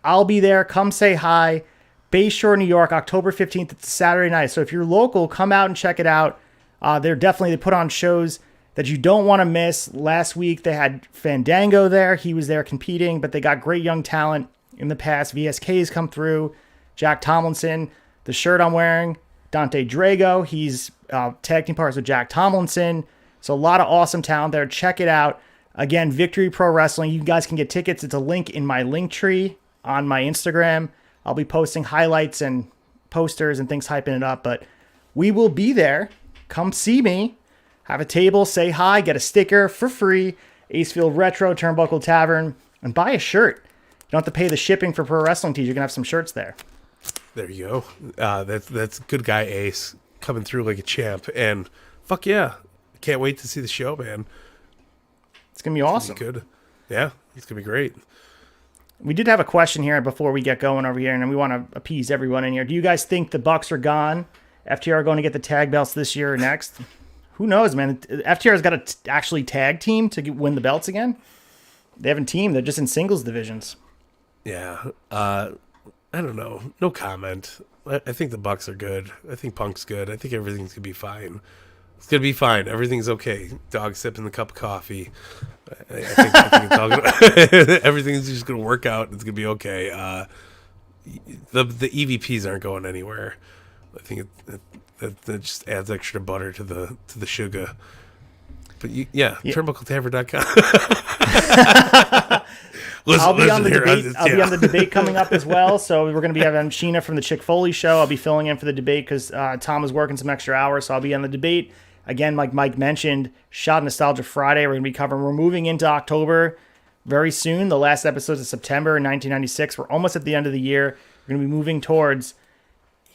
I'll be there. Come say hi. Bayshore, New York, October 15th. It's a Saturday night. So if you're local, come out and check it out. They put on shows that you don't want to miss. Last week, they had Fandango there. He was there competing, but they got great young talent in the past. VSK's come through. Jack Tomlinson, the shirt I'm wearing. Dante Drago, he's tag team partners with Jack Tomlinson. So a lot of awesome talent there. Check it out. Again, Victory Pro Wrestling. You guys can get tickets. It's a link in my link tree on my Instagram. I'll be posting highlights and posters and things hyping it up. But we will be there. Come see me. Have a table. Say hi. Get a sticker for free. Acefield Retro, Turnbuckle Tavern. And buy a shirt. You don't have to pay the shipping for pro wrestling tees. You can have some shirts there. There you go. That's good guy Ace coming through like a champ, and fuck yeah, can't wait to see the show, man. It's gonna be awesome. Good, yeah, it's gonna be great. We did have a question here before we get going over here, and we want to appease everyone in here. Do you guys think the Bucks are gone? FTR are going to get the tag belts this year or next? Who knows, man? FTR's got to actually tag team to win the belts again. They haven't teamed; they're just in singles divisions. Yeah. I don't know. No comment. I think the Bucks are good. I think Punk's good. I think everything's gonna be fine. It's gonna be fine. Everything's okay. Dog sipping the cup of coffee. I think it's all gonna, everything's just gonna work out. It's gonna be okay. The EVPs aren't going anywhere. I think that just adds extra butter to the sugar. But turnbuckletavern.com. I'll be on the debate. I'll be on the debate coming up as well. So we're going to be having Sheena from the Chick Foley show. I'll be filling in for the debate because Tom is working some extra hours. So I'll be on the debate again. Like Mike mentioned, Shot Nostalgia Friday. We're going to be covering. We're moving into October very soon. The last episodes of September in 1996. We're almost at the end of the year. We're going to be moving towards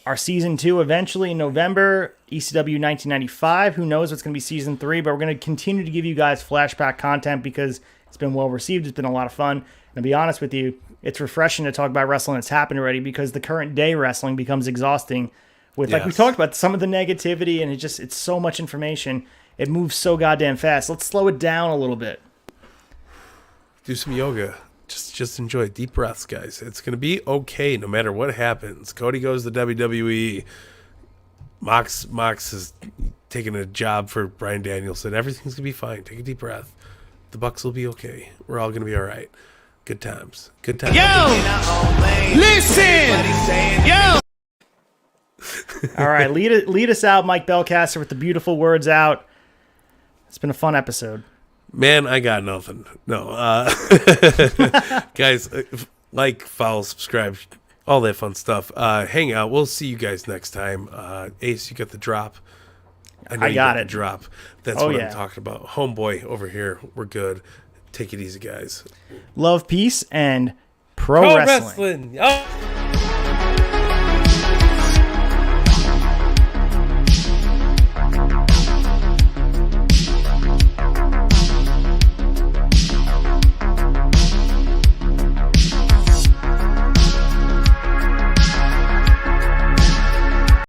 our season 2 eventually in November. ECW 1995. Who knows what's going to be season 3? But we're going to continue to give you guys flashback content because it's been well received. It's been a lot of fun. And to be honest with you, it's refreshing to talk about wrestling that's happened already because the current day wrestling becomes exhausting with, like we talked about, some of the negativity, and it's so much information. It moves so goddamn fast. Let's slow it down a little bit. Do some yoga. Just enjoy it. Deep breaths, guys. It's going to be okay no matter what happens. Cody goes to WWE. Mox is taking a job for Bryan Danielson. Everything's going to be fine. Take a deep breath. The Bucks will be okay. We're all going to be all right. Good times. Good times. Yo! Listen! Yo! All right, lead us out, Mike Belcaster, with the beautiful words out. It's been a fun episode. Man, I got nothing. No. Guys, like, follow, subscribe, all that fun stuff. Hang out. We'll see you guys next time. Ace, you got the drop. I got it. The drop. That's what I'm talking about. Homeboy over here. We're good. Take it easy, guys. Love, peace, and pro wrestling. Oh.